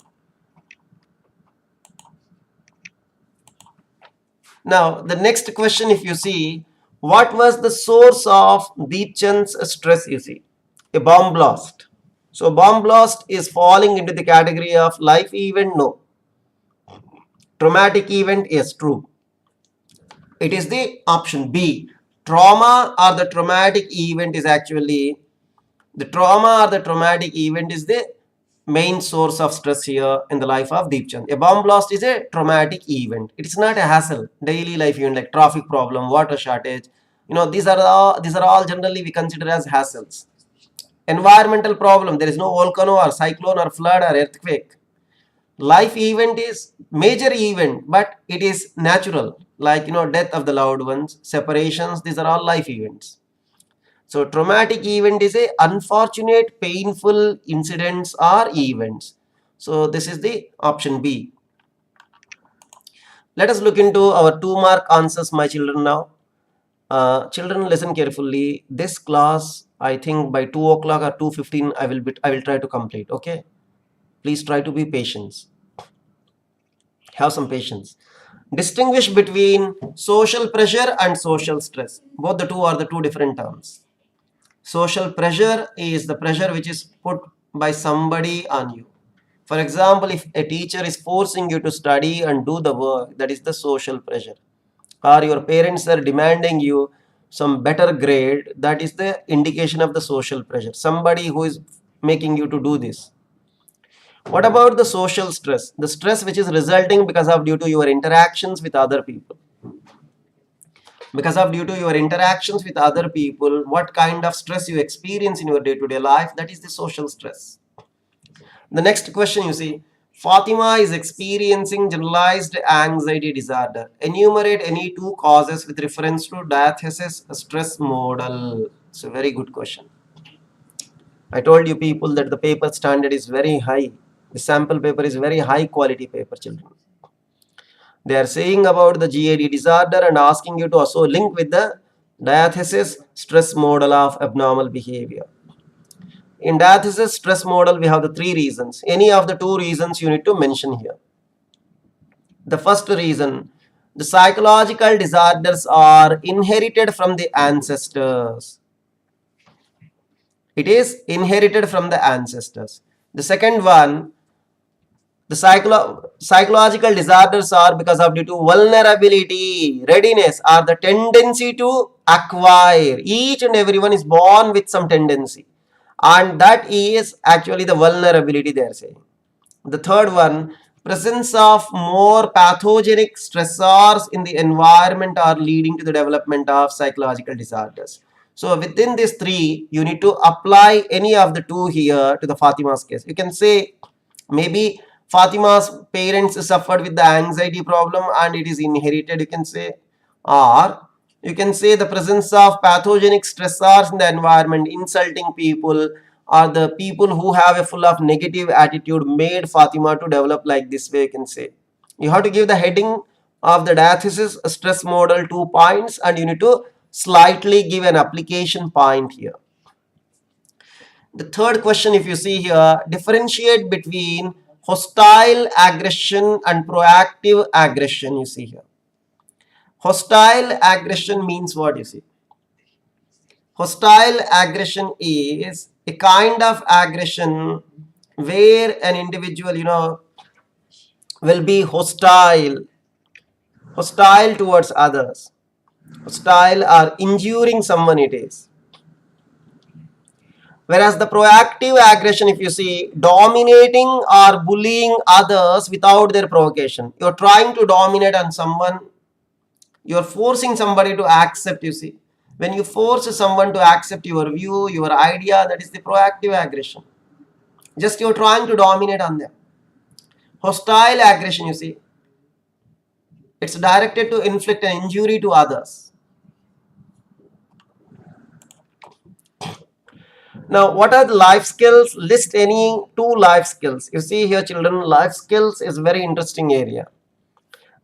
Now, the next question, if you see, what was the source of Deepchand's stress, you see? A bomb blast. So, bomb blast is falling into the category of life event? No. Traumatic event? Yes, true. It is the option B. Trauma or the traumatic event is actually, the trauma or the traumatic event is the main source of stress here in the life of Deepchand. A bomb blast is a traumatic event. It is not a hassle, daily life event like traffic problem, water shortage. You know, these are all generally we consider as hassles. Environmental problem, there is no volcano or cyclone or flood or earthquake. Life event is major event, but it is natural, like death of the loved ones, separations. These are all life events. So traumatic event is a unfortunate, painful incidents or events. So this is the option B. Let us look into our 2-mark answers, my children. Now, children, listen carefully. This class, I think by 2 o'clock or 2:15, I will try to complete. Okay. Please try to be patient. Have some patience. Distinguish between social pressure and social stress. Both the two are the two different terms. Social pressure is the pressure which is put by somebody on you. For example, if a teacher is forcing you to study and do the work, that is the social pressure. Or your parents are demanding you some better grade, that is the indication of the social pressure. Somebody who is making you to do this. What about the social stress? The stress which is resulting because of due to your interactions with other people. Because of due to your interactions with other people, what kind of stress you experience in your day-to-day life, that is the social stress. The next question you see, Fatima is experiencing generalized anxiety disorder. Enumerate any 2 causes with reference to diathesis stress model. It's a very good question. I told you people that the paper standard is very high. The sample paper is very high quality paper, children. They are saying about the GAD disorder and asking you to also link with the diathesis stress model of abnormal behavior. In diathesis stress model, we have the 3 reasons. Any of the 2 reasons you need to mention here. The first reason, the psychological disorders are inherited from the ancestors. It is inherited from the ancestors. The second one, the psychological disorders are because of due to vulnerability, readiness, or the tendency to acquire. Each and everyone is born with some tendency, and that is actually the vulnerability they are saying. The third one, presence of more pathogenic stressors in the environment are leading to the development of psychological disorders. So within these 3, you need to apply any of the 2 here to the Fatima's case. You can say maybe Fatima's parents suffered with the anxiety problem and it is inherited, you can say, or you can say the presence of pathogenic stressors in the environment, insulting people, or the people who have a full of negative attitude made Fatima to develop like this way, you can say. You have to give the heading of the diathesis stress model 2 points, and you need to slightly give an application point here. The third question, if you see here, differentiate between hostile aggression and proactive aggression, you see here. Hostile aggression means what, you see? Hostile aggression is a kind of aggression where an individual, will be hostile towards others, hostile or injuring someone it is. Whereas the proactive aggression, if you see, dominating or bullying others without their provocation. You're trying to dominate on someone, you're forcing somebody to accept, you see. When you force someone to accept your view, your idea, that is the proactive aggression. Just you're trying to dominate on them. Hostile aggression, you see, it's directed to inflict an injury to others. Now, what are the life skills? List any 2 life skills. You see here, children, life skills is very interesting area.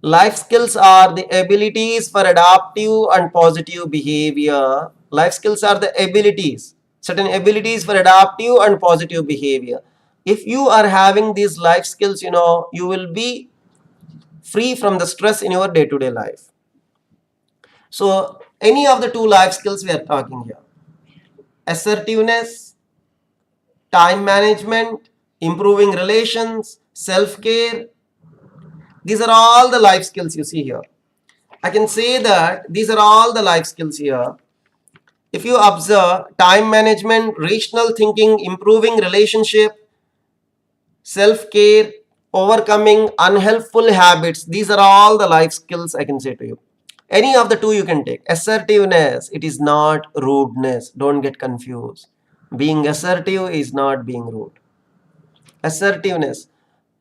Life skills are the abilities for adaptive and positive behavior. Life skills are the abilities, certain abilities for adaptive and positive behavior. If you are having these life skills, you will be free from the stress in your day-to-day life. So, any of the 2 life skills we are talking here. Assertiveness, time management, improving relations, self-care. These are all the life skills you see here. I can say that these are all the life skills here. If you observe time management, rational thinking, improving relationship, self-care, overcoming unhelpful habits, these are all the life skills I can say to you. Any of the 2 you can take. Assertiveness, it is not rudeness. Don't get confused. Being assertive is not being rude. Assertiveness.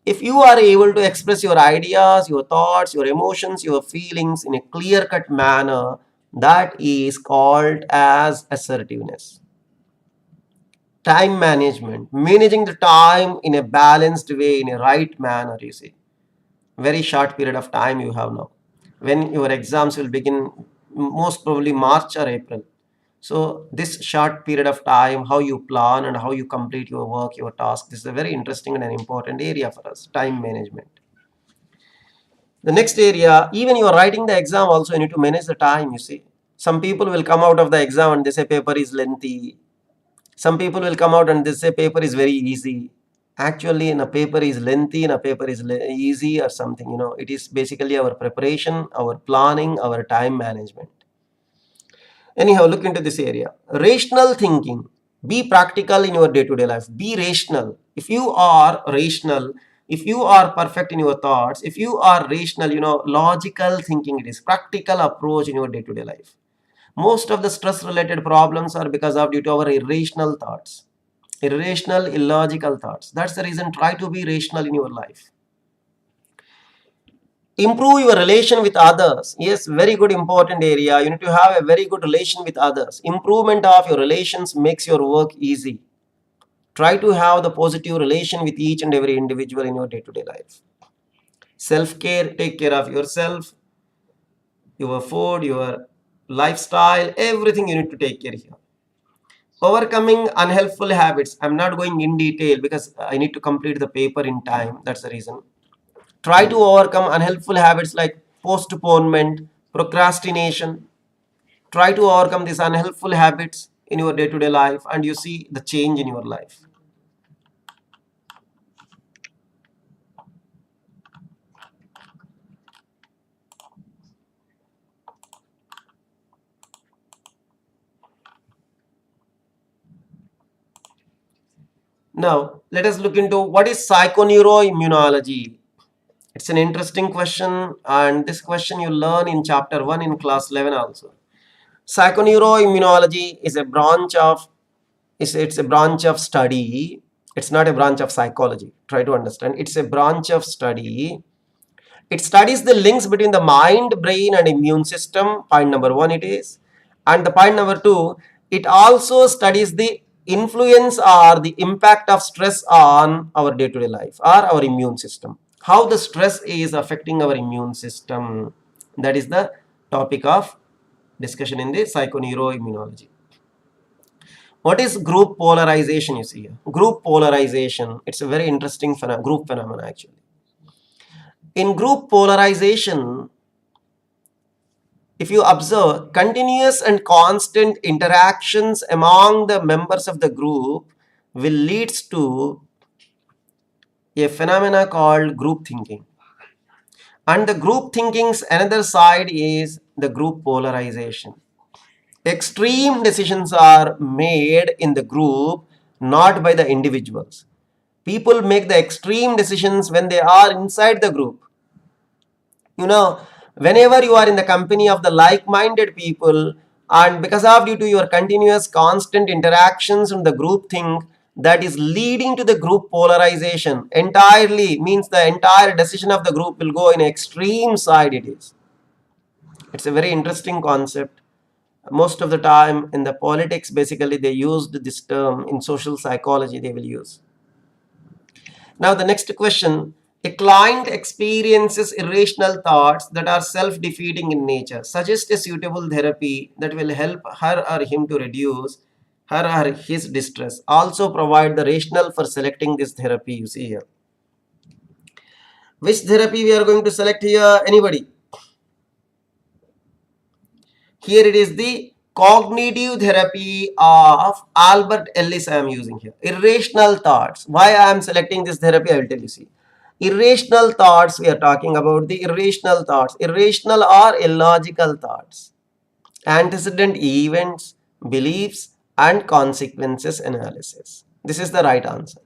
If you are able to express your ideas, your thoughts, your emotions, your feelings in a clear-cut manner, that is called as assertiveness. Time management, managing the time in a balanced way, in a right manner, you see. Very short period of time you have now. When your exams will begin, most probably March or April. So this short period of time, how you plan and how you complete your work, your task, this is a very interesting and an important area for us, time management. The next area, even you are writing the exam also, you need to manage the time, you see. Some people will come out of the exam and they say paper is lengthy. Some people will come out and they say paper is very easy. Actually, in a paper is lengthy, in a paper is easy or something, it is basically our preparation, our planning, our time management. Anyhow, look into this area. Rational thinking. Be practical in your day-to-day life. Be rational. If you are rational, if you are perfect in your thoughts, if you are rational, logical thinking, it is practical approach in your day-to-day life. Most of the stress-related problems are because of due to our irrational thoughts. Irrational, illogical thoughts. That's the reason try to be rational in your life. Improve your relation with others. Yes, very good important area. You need to have a very good relation with others. Improvement of your relations makes your work easy. Try to have the positive relation with each and every individual in your day-to-day life. Self-care, take care of yourself, your food, your lifestyle, everything you need to take care here. Overcoming unhelpful habits. I'm not going in detail because I need to complete the paper in time. That's the reason. Try to overcome unhelpful habits like postponement, procrastination. Try to overcome these unhelpful habits in your day-to-day life, and you see the change in your life. Now, let us look into what is psychoneuroimmunology. It's an interesting question, and this question you learn in chapter 1 in class 11 also. Psychoneuroimmunology is a branch of it's a branch of study. It's not a branch of psychology. Try to understand. It's a branch of study. It studies the links between the mind, brain, and immune system. Point number 1 it is. And the point number 2, it also studies the influence or the impact of stress on our day-to-day life or our immune system. How the stress is affecting our immune system. That is the topic of discussion in the psychoneuroimmunology. What is group polarization? You see here. Group polarization. It's a very interesting group phenomenon actually. In group polarization, if you observe continuous and constant interactions among the members of the group will leads to a phenomena called group thinking. And the group thinking's another side is the group polarization. Extreme decisions are made in the group, not by the individuals. People make the extreme decisions when they are inside the group. You know, whenever you are in the company of the like-minded people, and because of due to your continuous constant interactions in the group thing, that is leading to the group polarization entirely, means the entire decision of the group will go in extreme side. It's a very interesting concept. Most of the time in the politics, basically they used this term. In social psychology they will use. Now the next question, a client experiences irrational thoughts that are self-defeating in nature. Suggest a suitable therapy that will help her or him to reduce her or his distress. Also provide the rationale for selecting this therapy. You see here. Which therapy we are going to select here? Anybody? Here it is the cognitive therapy of Albert Ellis I am using here. Irrational thoughts. Why I am selecting this therapy, I will tell you. See. Irrational thoughts, we are talking about the irrational thoughts. Irrational or illogical thoughts. Antecedent events, beliefs, and consequences analysis. This is the right answer.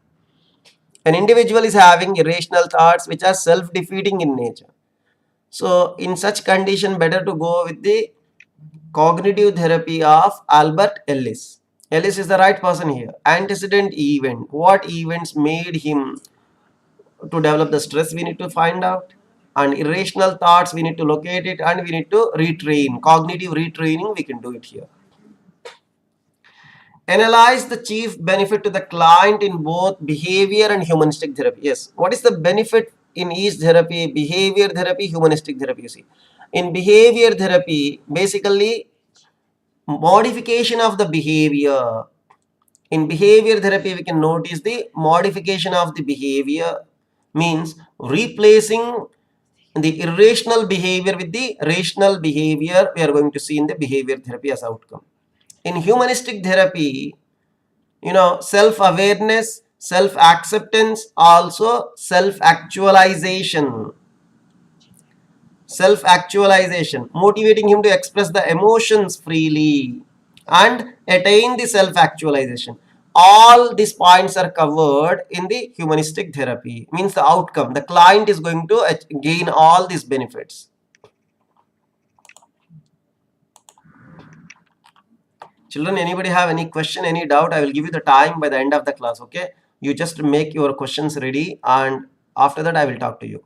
An individual is having irrational thoughts which are self-defeating in nature. So, in such condition, better to go with the cognitive therapy of Albert Ellis. Ellis is the right person here. Antecedent event. What events made him to develop the stress, we need to find out. And irrational thoughts, we need to locate it and we need to retrain. Cognitive retraining, we can do it here. Analyze the chief benefit to the client in both behavior and humanistic therapy. Yes. What is the benefit in each therapy? Behavior therapy, humanistic therapy. You see. In behavior therapy, basically modification of the behavior. In behavior therapy, we can notice the modification of the behavior means replacing the irrational behavior with the rational behavior. We are going to see in the behavior therapy as outcome. In humanistic therapy, self-awareness, self-acceptance, also self-actualization. Self-actualization, motivating him to express the emotions freely and attain the self-actualization. All these points are covered in the humanistic therapy. Means the outcome, the client is going to gain all these benefits. Children, anybody have any question, any doubt? I will give you the time by the end of the class, okay? You just make your questions ready and after that I will talk to you.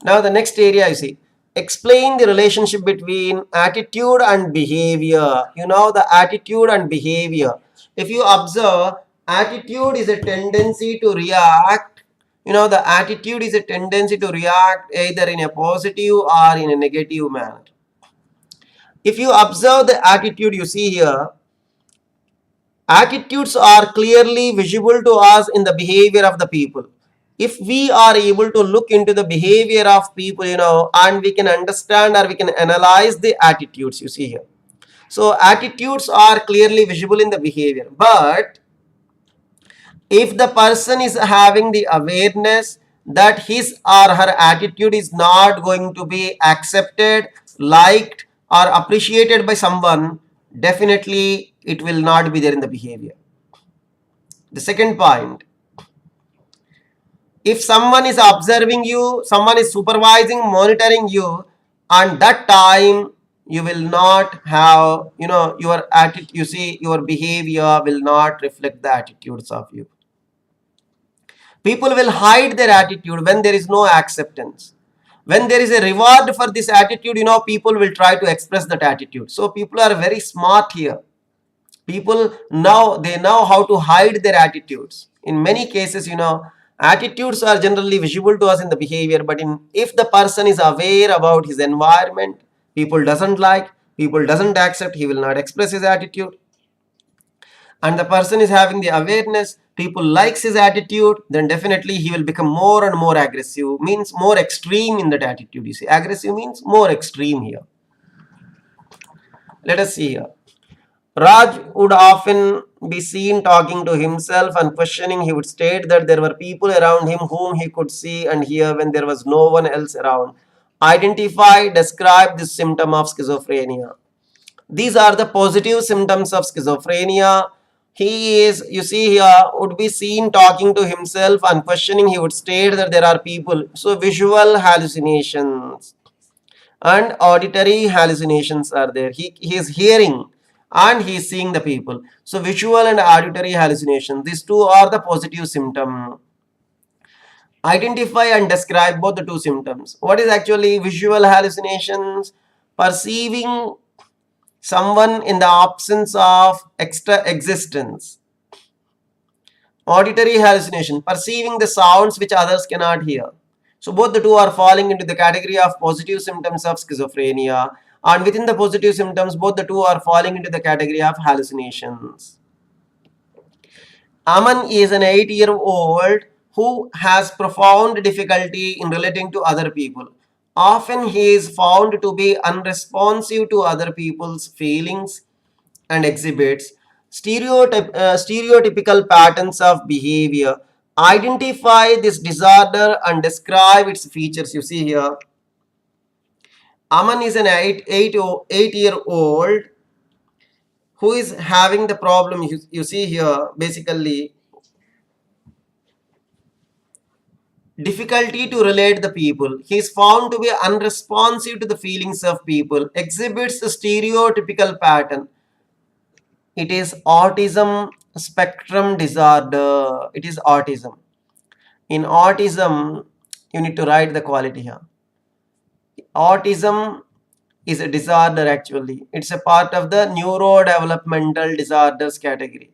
Now the next area you see, explain the relationship between attitude and behavior. The attitude and behavior. If you observe, attitude is a tendency to react. The attitude is a tendency to react either in a positive or in a negative manner. If you observe the attitude you see here, Attitudes are clearly visible to us in the behavior of the people. If we are able to look into the behavior of people, and we can understand or we can analyze the attitudes, you see here. So attitudes are clearly visible in the behavior. But if the person is having the awareness that his or her attitude is not going to be accepted, liked, or appreciated by someone, definitely it will not be there in the behavior. The second point, if someone is observing you, someone is supervising, monitoring you, and that time you will not have, your attitude, you see, your behavior will not reflect the attitudes of you. People will hide their attitude when there is no acceptance. When there is a reward for this attitude, people will try to express that attitude. So people are very smart here. People now, they know how to hide their attitudes. In many cases, attitudes are generally visible to us in the behavior, but if the person is aware about his environment, people doesn't like, people doesn't accept, he will not express his attitude. And the person is having the awareness, people likes his attitude, then definitely he will become more and more aggressive, means more extreme in that attitude. You see, aggressive means more extreme here. Let us see here. Raj would often be seen talking to himself and questioning. He would state that there were people around him whom he could see and hear when there was no one else around. Identify, describe this symptom of schizophrenia. These are the positive symptoms of schizophrenia. He is, you see here, would be seen talking to himself and questioning. He would state that there are people. So visual hallucinations and auditory hallucinations are there. He is hearing and he is seeing the people. So visual and auditory hallucination, these two are the positive symptom. Identify and describe both the two symptoms. What is actually visual hallucinations? Perceiving someone in the absence of extra existence. Auditory hallucination, perceiving the sounds which others cannot hear. So both the two are falling into the category of positive symptoms of schizophrenia, and within the positive symptoms, both the two are falling into the category of hallucinations. Aman is an 8-year-old who has profound difficulty in relating to other people. Often he is found to be unresponsive to other people's feelings and exhibits stereotypical patterns of behavior. Identify this disorder and describe its features. You see here, Aman is an 8-year-old who is having the problem. You see here, basically, difficulty to relate the people. He is found to be unresponsive to the feelings of people, exhibits a stereotypical pattern. It is autism spectrum disorder. It is autism. In autism, you need to write the quality here. Autism is a disorder actually. It's a part of the neurodevelopmental disorders category.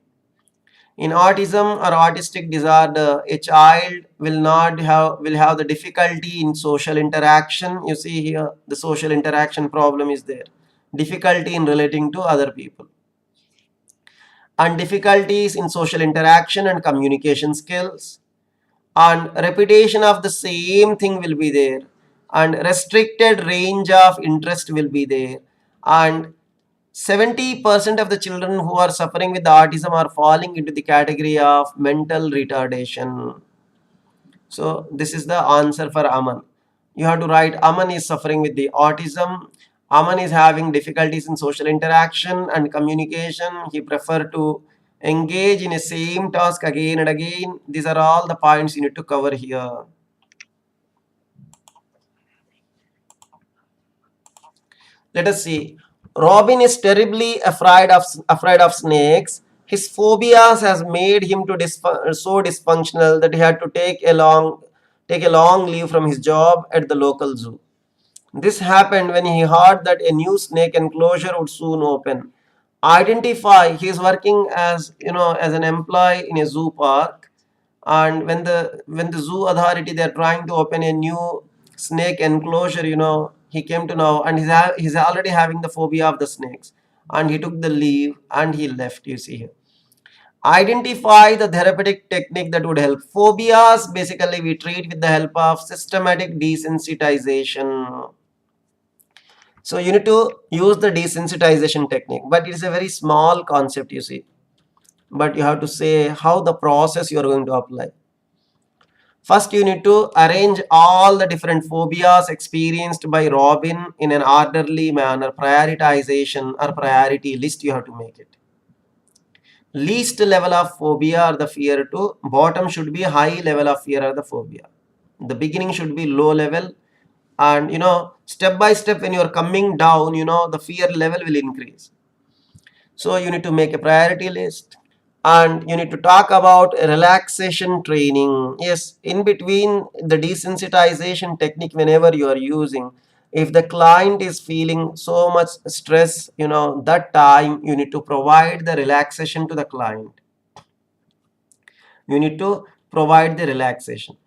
In autism or autistic disorder, a child will have the difficulty in social interaction. You see here, the social interaction problem is there. Difficulty in relating to other people. And difficulties in social interaction and communication skills, and repetition of the same thing will be there, and restricted range of interest will be there, and 70% of the children who are suffering with autism are falling into the category of mental retardation. So this is the answer for Aman. You have to write Aman is suffering with the autism. Aman is having difficulties in social interaction and communication. He prefer to engage in a same task again and again. These are all the points you need to cover here. Let us see. Robin is terribly afraid of snakes. His phobias has made him so dysfunctional that he had to take a long leave from his job at the local zoo. This happened when he heard that a new snake enclosure would soon open. Identify, he is working as as an employee in a zoo park, and when the zoo authority, they are trying to open a new snake enclosure, he came to know, and he's already having the phobia of the snakes, and he took the leave and he left. You see here. Identify the therapeutic technique that would help. Phobias, basically we treat with the help of systematic desensitization. So you need to use the desensitization technique, but it is a very small concept, you see. But you have to say how the process you are going to apply. First, you need to arrange all the different phobias experienced by Robin in an orderly manner. Prioritization or priority list, you have to make it. Least level of phobia or the fear to bottom should be high level of fear or the phobia. The beginning should be low level, and step by step when you are coming down, the fear level will increase. So you need to make a priority list, and you need to talk about relaxation training. Yes, in between the desensitization technique, whenever you are using, if the client is feeling so much stress, that time you need to provide the relaxation to the client. You need to provide the relaxation,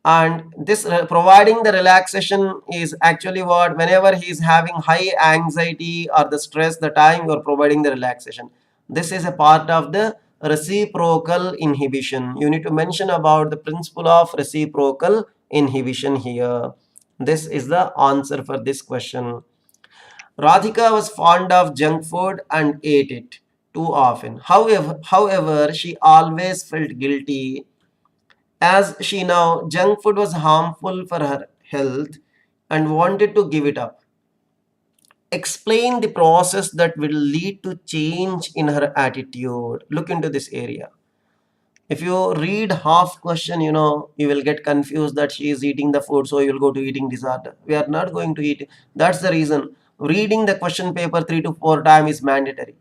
and this providing the relaxation is actually what, whenever he is having high anxiety or the stress, the time you are providing the relaxation. This is a part of the reciprocal inhibition. You need to mention about the principle of reciprocal inhibition here. This is the answer for this question. Radhika was fond of junk food and ate it too often. However, she always felt guilty as she now junk food was harmful for her health and wanted to give it up. Explain the process that will lead to change in her attitude. Look into this area. If you read half question, you will get confused that she is eating the food, so you will go to eating disorder. We are not going to eat. That's the reason. Reading the question paper 3 to 4 times is mandatory.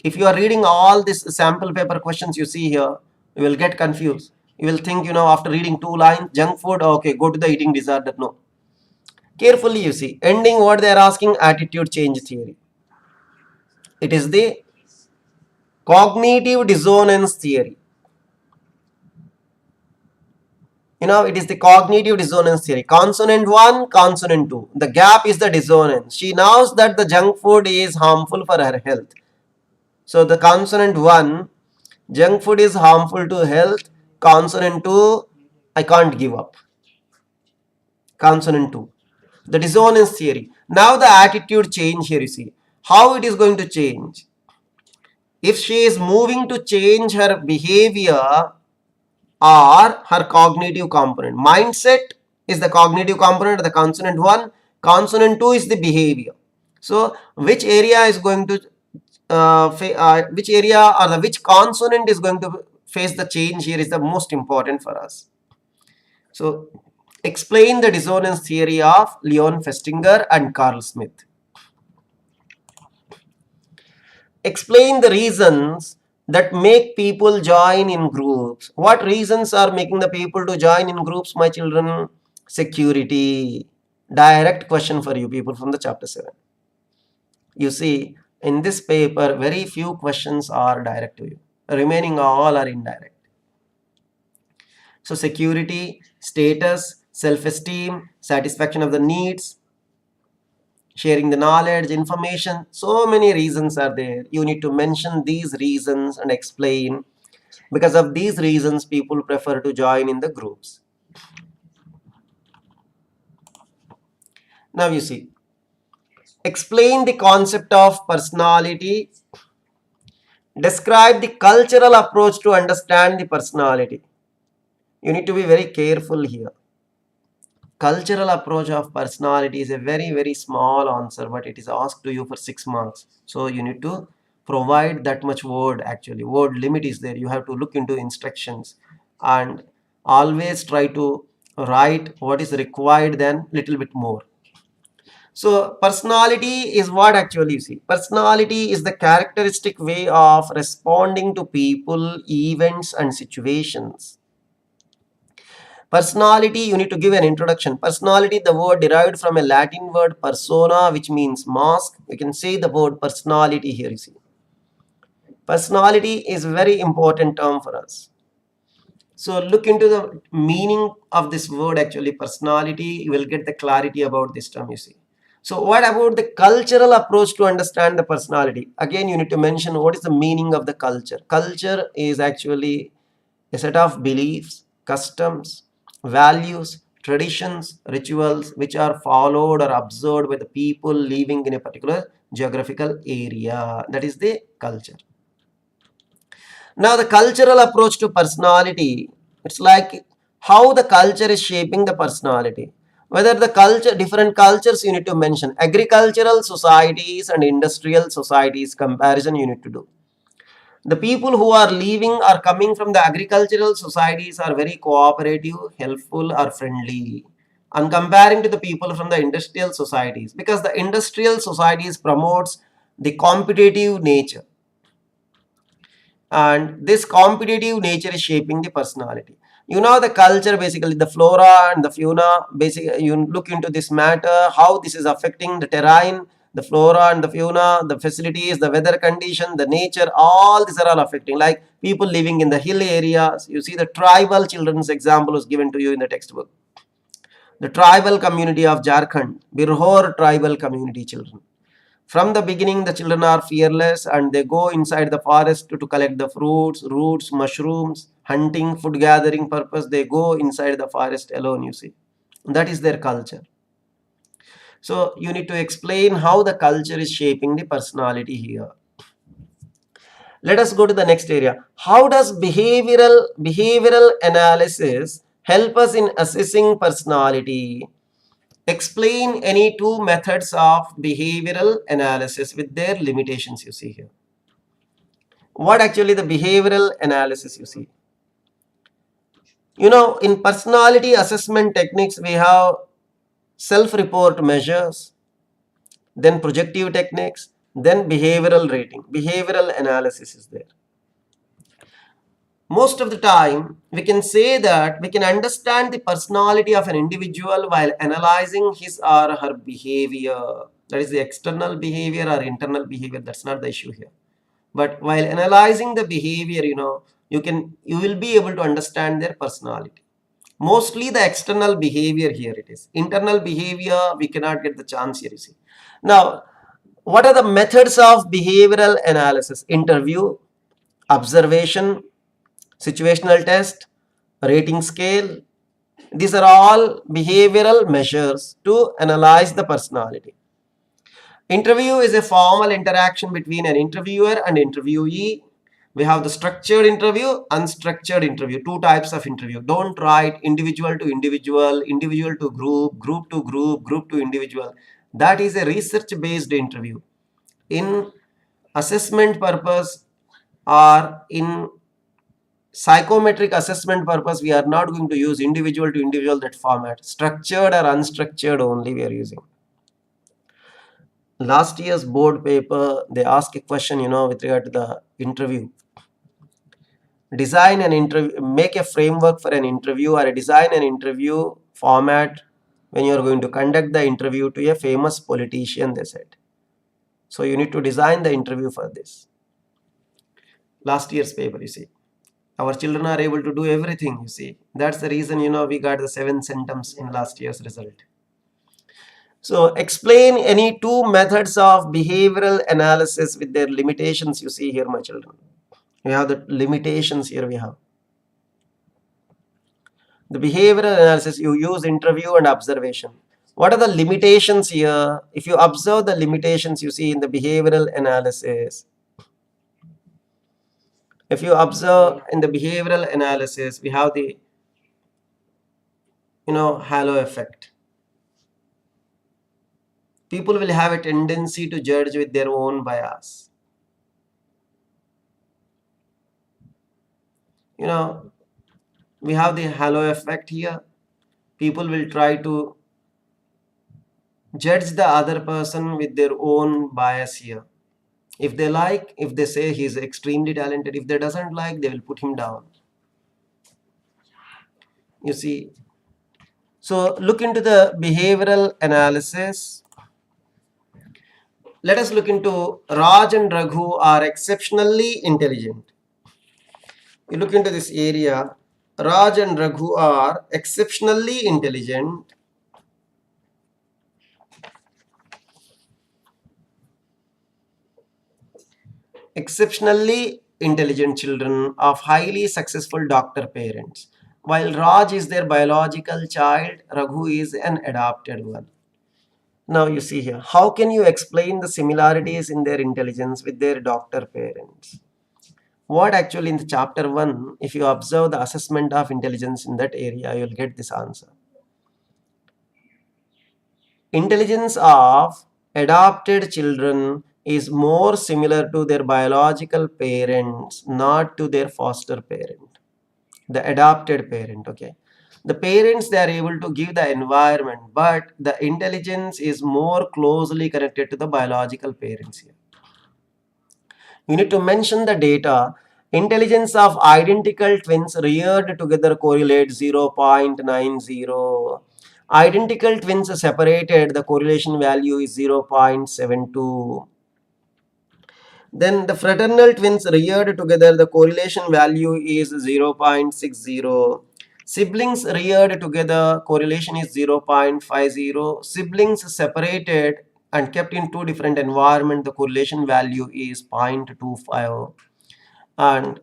If you are reading all these sample paper questions you see here, you will get confused. You will think, after reading 2 lines, junk food, okay, go to the eating disorder. No. Carefully you see. Ending what they are asking, attitude change theory. It is the cognitive dissonance theory. It is the cognitive dissonance theory. Consonant 1, consonant 2. The gap is the dissonance. She knows that the junk food is harmful for her health. So the consonant 1, junk food is harmful to health. Consonant 2, I can't give up. Consonant 2, the dissonance theory. Now the attitude change here, you see. How it is going to change? If she is moving to change her behavior or her cognitive component. Mindset is the cognitive component of the consonant 1. Consonant 2 is the behavior. So which area is going to which area or which consonant is going to face the change here is the most important for us. So explain the dissonance theory of Leon Festinger and Carl Smith. Explain the reasons that make people join in groups. What reasons are making the people to join in groups, my children? Security. Direct question for you people from the chapter 7. You see, in this paper, very few questions are direct to you. Remaining all are indirect. So security, status, self-esteem, satisfaction of the needs, sharing the knowledge, information, so many reasons are there. You need to mention these reasons and explain. Because of these reasons, people prefer to join in the groups. Now you see, explain the concept of personality. Describe the cultural approach to understand the personality. You need to be very careful here. Cultural approach of personality is a very, very small answer, but it is asked to you for 6 marks. So you need to provide that much word actually. Word limit is there. You have to look into instructions and always try to write what is required then little bit more. So personality is what actually you see. Personality is the characteristic way of responding to people, events and situations. Personality, you need to give an introduction. Personality, the word derived from a Latin word persona, which means mask. You can say the word personality here, you see. Personality is a very important term for us. So look into the meaning of this word actually, personality. You will get the clarity about this term, you see. So what about the cultural approach to understand the personality? Again, you need to mention what is the meaning of the culture. Culture is actually a set of beliefs, customs, values, traditions, rituals which are followed or observed by the people living in a particular geographical area. That is the culture. Now, the cultural approach to personality, it's like how the culture is shaping the personality. Whether the culture, different cultures you need to mention. Agricultural societies and industrial societies comparison you need to do. The people who are leaving or coming from the agricultural societies are very cooperative, helpful, or friendly. And comparing to the people from the industrial societies, because the industrial societies promotes the competitive nature, and this competitive nature is shaping the personality. You know, the culture, basically the flora and the fauna, basically you look into this matter, how this is affecting the terrain, the flora and the fauna, the facilities, the weather condition, the nature, all these are all affecting. Like people living in the hill areas, you see the tribal children's example was given to you in the textbook. The tribal community of Jharkhand, Birhor tribal community children. From the beginning, the children are fearless and they go inside the forest to collect the fruits, roots, mushrooms, hunting, food gathering purpose. They go inside the forest alone, you see. That is their culture. So you need to explain how the culture is shaping the personality here. Let us go to the next area. How does behavioral analysis help us in assessing personality? Explain any two methods of behavioral analysis with their limitations you see here. What actually the behavioral analysis you see? You know, in personality assessment techniques, we have self-report measures, then projective techniques, then behavioral rating. Behavioral analysis is there. Most of the time, we can say that we can understand the personality of an individual while analyzing his or her behavior. That is the external behavior or internal behavior. That's not the issue here. But while analyzing the behavior, you will be able to understand their personality. Mostly the external behavior here it is. Internal behavior, we cannot get the chance here, you see. Now, what are the methods of behavioral analysis? Interview, observation, situational test, rating scale. These are all behavioral measures to analyze the personality. Interview is a formal interaction between an interviewer and interviewee. We have the structured interview, unstructured interview, two types of interview. Don't write individual to individual, individual to group, group to group, group to individual. That is a research-based interview. In assessment purpose or in psychometric assessment purpose, we are not going to use individual to individual, that format. Structured or unstructured only we are using. Last year's board paper, they ask a question, with regard to the interview. Design an interview, make a framework for an interview or design an interview format when you are going to conduct the interview to a famous politician, they said. So you need to design the interview for this. Last year's paper, you see. Our children are able to do everything, you see. That's the reason, we got the 7 centums in last year's result. So explain any two methods of behavioral analysis with their limitations you see here, my children. We have the limitations here we have. The behavioral analysis, you use interview and observation. What are the limitations here? If you observe the limitations you see in the behavioral analysis, if you observe in the behavioral analysis, we have the, halo effect. People will have a tendency to judge with their own bias. We have the halo effect here. People will try to judge the other person with their own bias here. If they like, if they say he's extremely talented, if they doesn't like, they will put him down. You see. So look into the behavioral analysis. Let us look into Raj and Raghu are exceptionally intelligent. You look into this area. Raj and Raghu are exceptionally intelligent. exceptionally intelligent children of highly successful doctor parents. While Raj is their biological child, Raghu is an adopted one. Now you see here, how can you explain the similarities in their intelligence with their doctor parents? What actually in the chapter 1, if you observe the assessment of intelligence in that area, you'll get this answer. Intelligence of adopted children is more similar to their biological parents, not to their foster parent, the adopted parent. Okay, the parents, they are able to give the environment, but the intelligence is more closely connected to the biological parents here. You need to mention the data. Intelligence of identical twins reared together correlate 0.90. Identical twins separated, the correlation value is 0.72. Then the fraternal twins reared together, the correlation value is 0.60. Siblings reared together, correlation is 0.50. Siblings separated and kept in two different environments, the correlation value is 0.25. And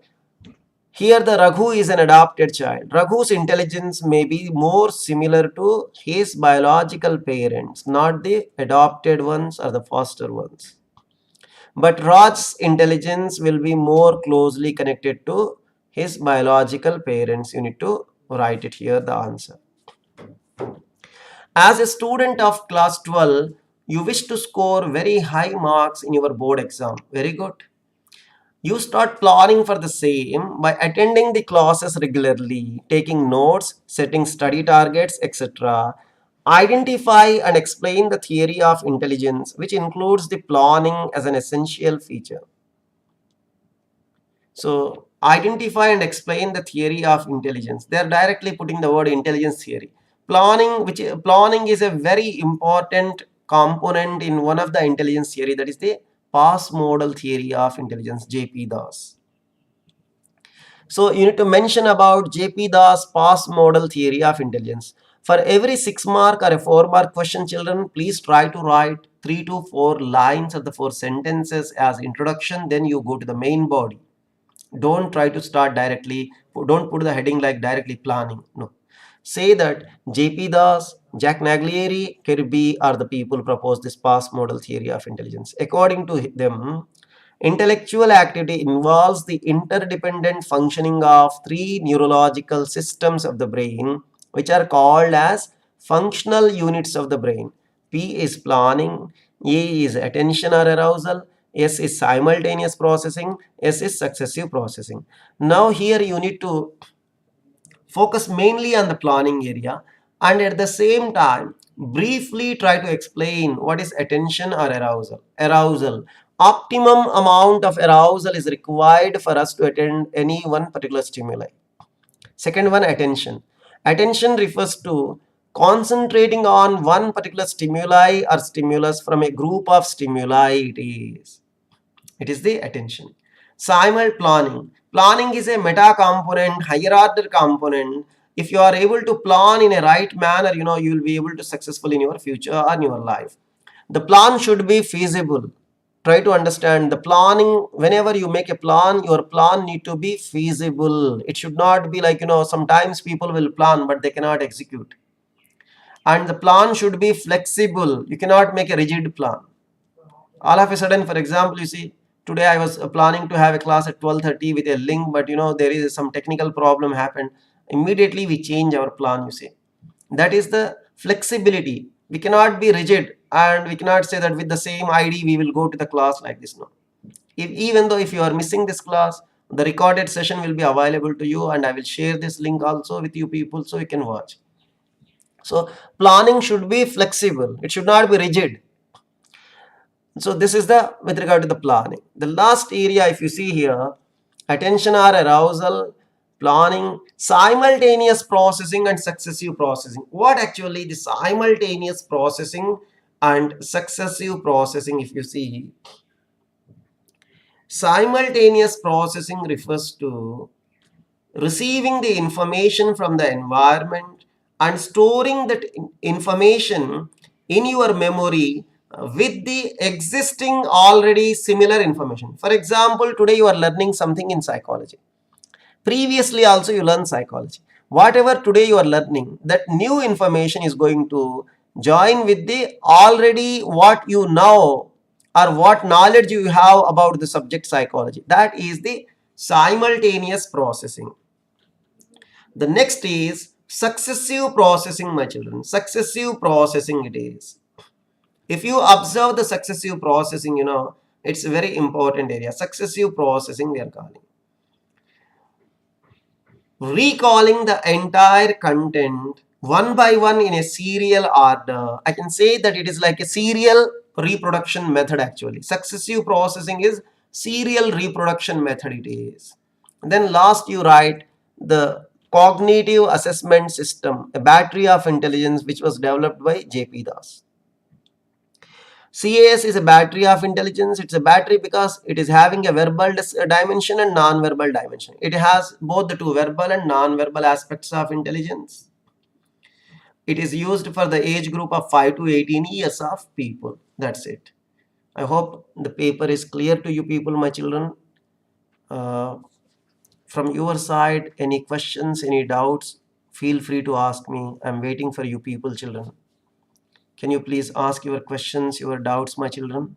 here the Raghu is an adopted child. Raghu's intelligence may be more similar to his biological parents, not the adopted ones or the foster ones. But Raj's intelligence will be more closely connected to his biological parents. You need to write it here, the answer. As a student of class 12, you wish to score very high marks in your board exam. Very good. You start planning for the same by attending the classes regularly, taking notes, setting study targets, etc. Identify and explain the theory of intelligence, which includes the planning as an essential feature. So, identify and explain the theory of intelligence. They are directly putting the word intelligence theory. Planning is a very important component in one of the intelligence theory, that is the pass model theory of intelligence, J.P. Das. So you need to mention about J.P. Das pass model theory of intelligence. For every 6 mark or a 4 mark question, children, please try to write 3 to 4 lines of the 4 sentences as introduction. Then you go to the main body. Don't try to start directly. Don't put the heading like directly planning. No. Say that J.P. Das, Jack Naglieri, Kirby are the people who proposed this pass model theory of intelligence. According to them, intellectual activity involves the interdependent functioning of 3 neurological systems of the brain, which are called as functional units of the brain. P is planning, A is attention or arousal, S is simultaneous processing, S is successive processing. Now here you need to focus mainly on the planning area, and at the same time briefly try to explain what is attention or arousal. Optimum amount of arousal is required for us to attend any one particular stimuli. Second one, attention refers to concentrating on one particular stimuli or stimulus from a group of stimuli. It is the attention. Planning is a meta component, higher order component. If you are able to plan in a right manner, you will be able to successful in your future or in your life. The plan should be feasible. Try to understand the planning. Whenever you make a plan, your plan need to be feasible. It should not be like, sometimes people will plan but they cannot execute. And the plan should be flexible. You cannot make a rigid plan. All of a sudden, for example, you see, today I was planning to have a class at 12:30 with a link, but there is some technical problem happened. Immediately we change our plan, you see. That is the flexibility. We cannot be rigid and we cannot say that with the same ID we will go to the class like this. No. Even though if you are missing this class, the recorded session will be available to you, and I will share this link also with you people so you can watch. So planning should be flexible. It should not be rigid. So this is the with regard to the planning. The last area, if you see here, attention or arousal, planning, simultaneous processing and successive processing. What actually the simultaneous processing and successive processing, if you see, simultaneous processing refers to receiving the information from the environment and storing that information in your memory with the existing already similar information. For example, today you are learning something in psychology. Previously also you learned psychology. Whatever today you are learning, that new information is going to join with the already what you know or what knowledge you have about the subject psychology. That is the simultaneous processing. The next is successive processing, my children. Successive processing it is. If you observe the successive processing, it's a very important area. Successive processing we are calling. Recalling the entire content one by one in a serial order. I can say that it is like a serial reproduction method actually. Successive processing is serial reproduction method it is. And then last you write the cognitive assessment system, a battery of intelligence which was developed by J.P. Das. CAS is a battery of intelligence. It's a battery because it is having a verbal dimension and non-verbal dimension. It has both the two verbal and non-verbal aspects of intelligence. It is used for the age group of 5 to 18 years of people. That's it. I hope the paper is clear to you people, my children. From your side, any questions, any doubts, feel free to ask me. I'm waiting for you people, children. Can you please ask your questions, your doubts, my children?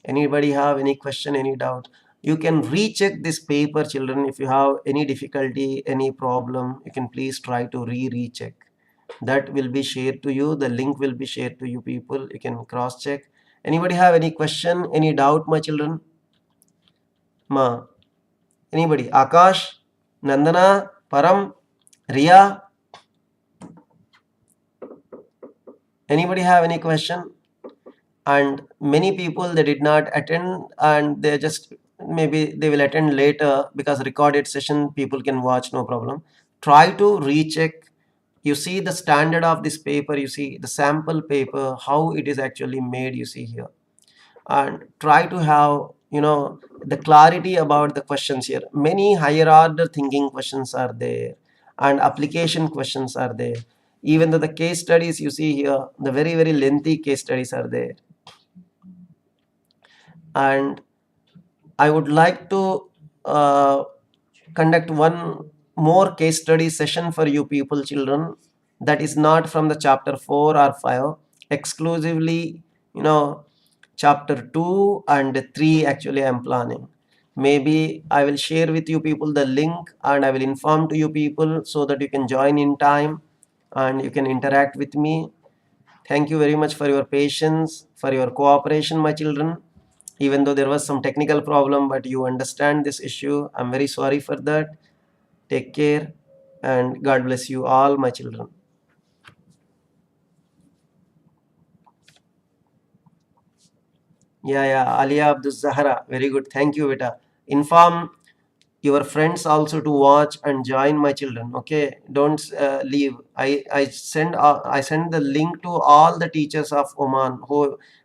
Anybody have any question, any doubt? You can recheck this paper, children. If you have any difficulty, any problem, you can please try to recheck. That will be shared to you. The link will be shared to you people. You can cross check. Anybody have any question, any doubt, my children? Ma, anybody? Akash, Nandana, Param, Riya? Anybody have any question? And many people they did not attend and they just maybe they will attend later because recorded session people can watch, no problem. Try to recheck. You see the standard of this paper, you see the sample paper, how it is actually made, you see here, and try to have the clarity about the questions here. Many higher order thinking questions are there and application questions are there. Even though the case studies you see here, the very very lengthy case studies are there. And I would like to conduct one more case study session for you people, children. That is not from the chapter 4 or 5, exclusively, chapter 2 and 3 actually I am planning. Maybe I will share with you people the link and I will inform to you people so that you can join in time and you can interact with me. Thank you very much for your patience, for your cooperation, my children. Even though there was some technical problem, but you understand this issue. I'm very sorry for that. Take care and God bless you all, my children. Yeah, Alia Abdul Zahra. Very good. Thank you, beta. Inform your friends also to watch and join, my children. Okay, don't leave. I send the link to all the teachers of Oman,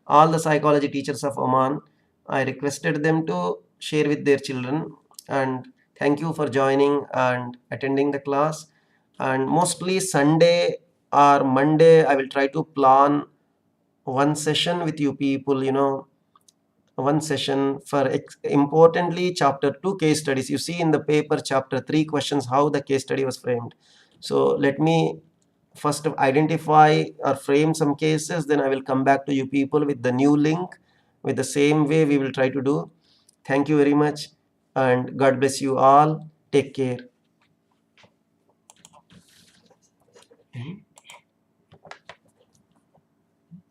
all the psychology teachers of Oman. I requested them to share with their children, and thank you for joining and attending the class. And mostly Sunday or Monday I will try to plan one session with you people, one session for importantly chapter 2 case studies. You see in the paper chapter 3 questions how the case study was framed. So let me first identify or frame some cases, then I will come back to you people with the new link with the same way we will try to do. Thank you very much and God bless you all. Take care.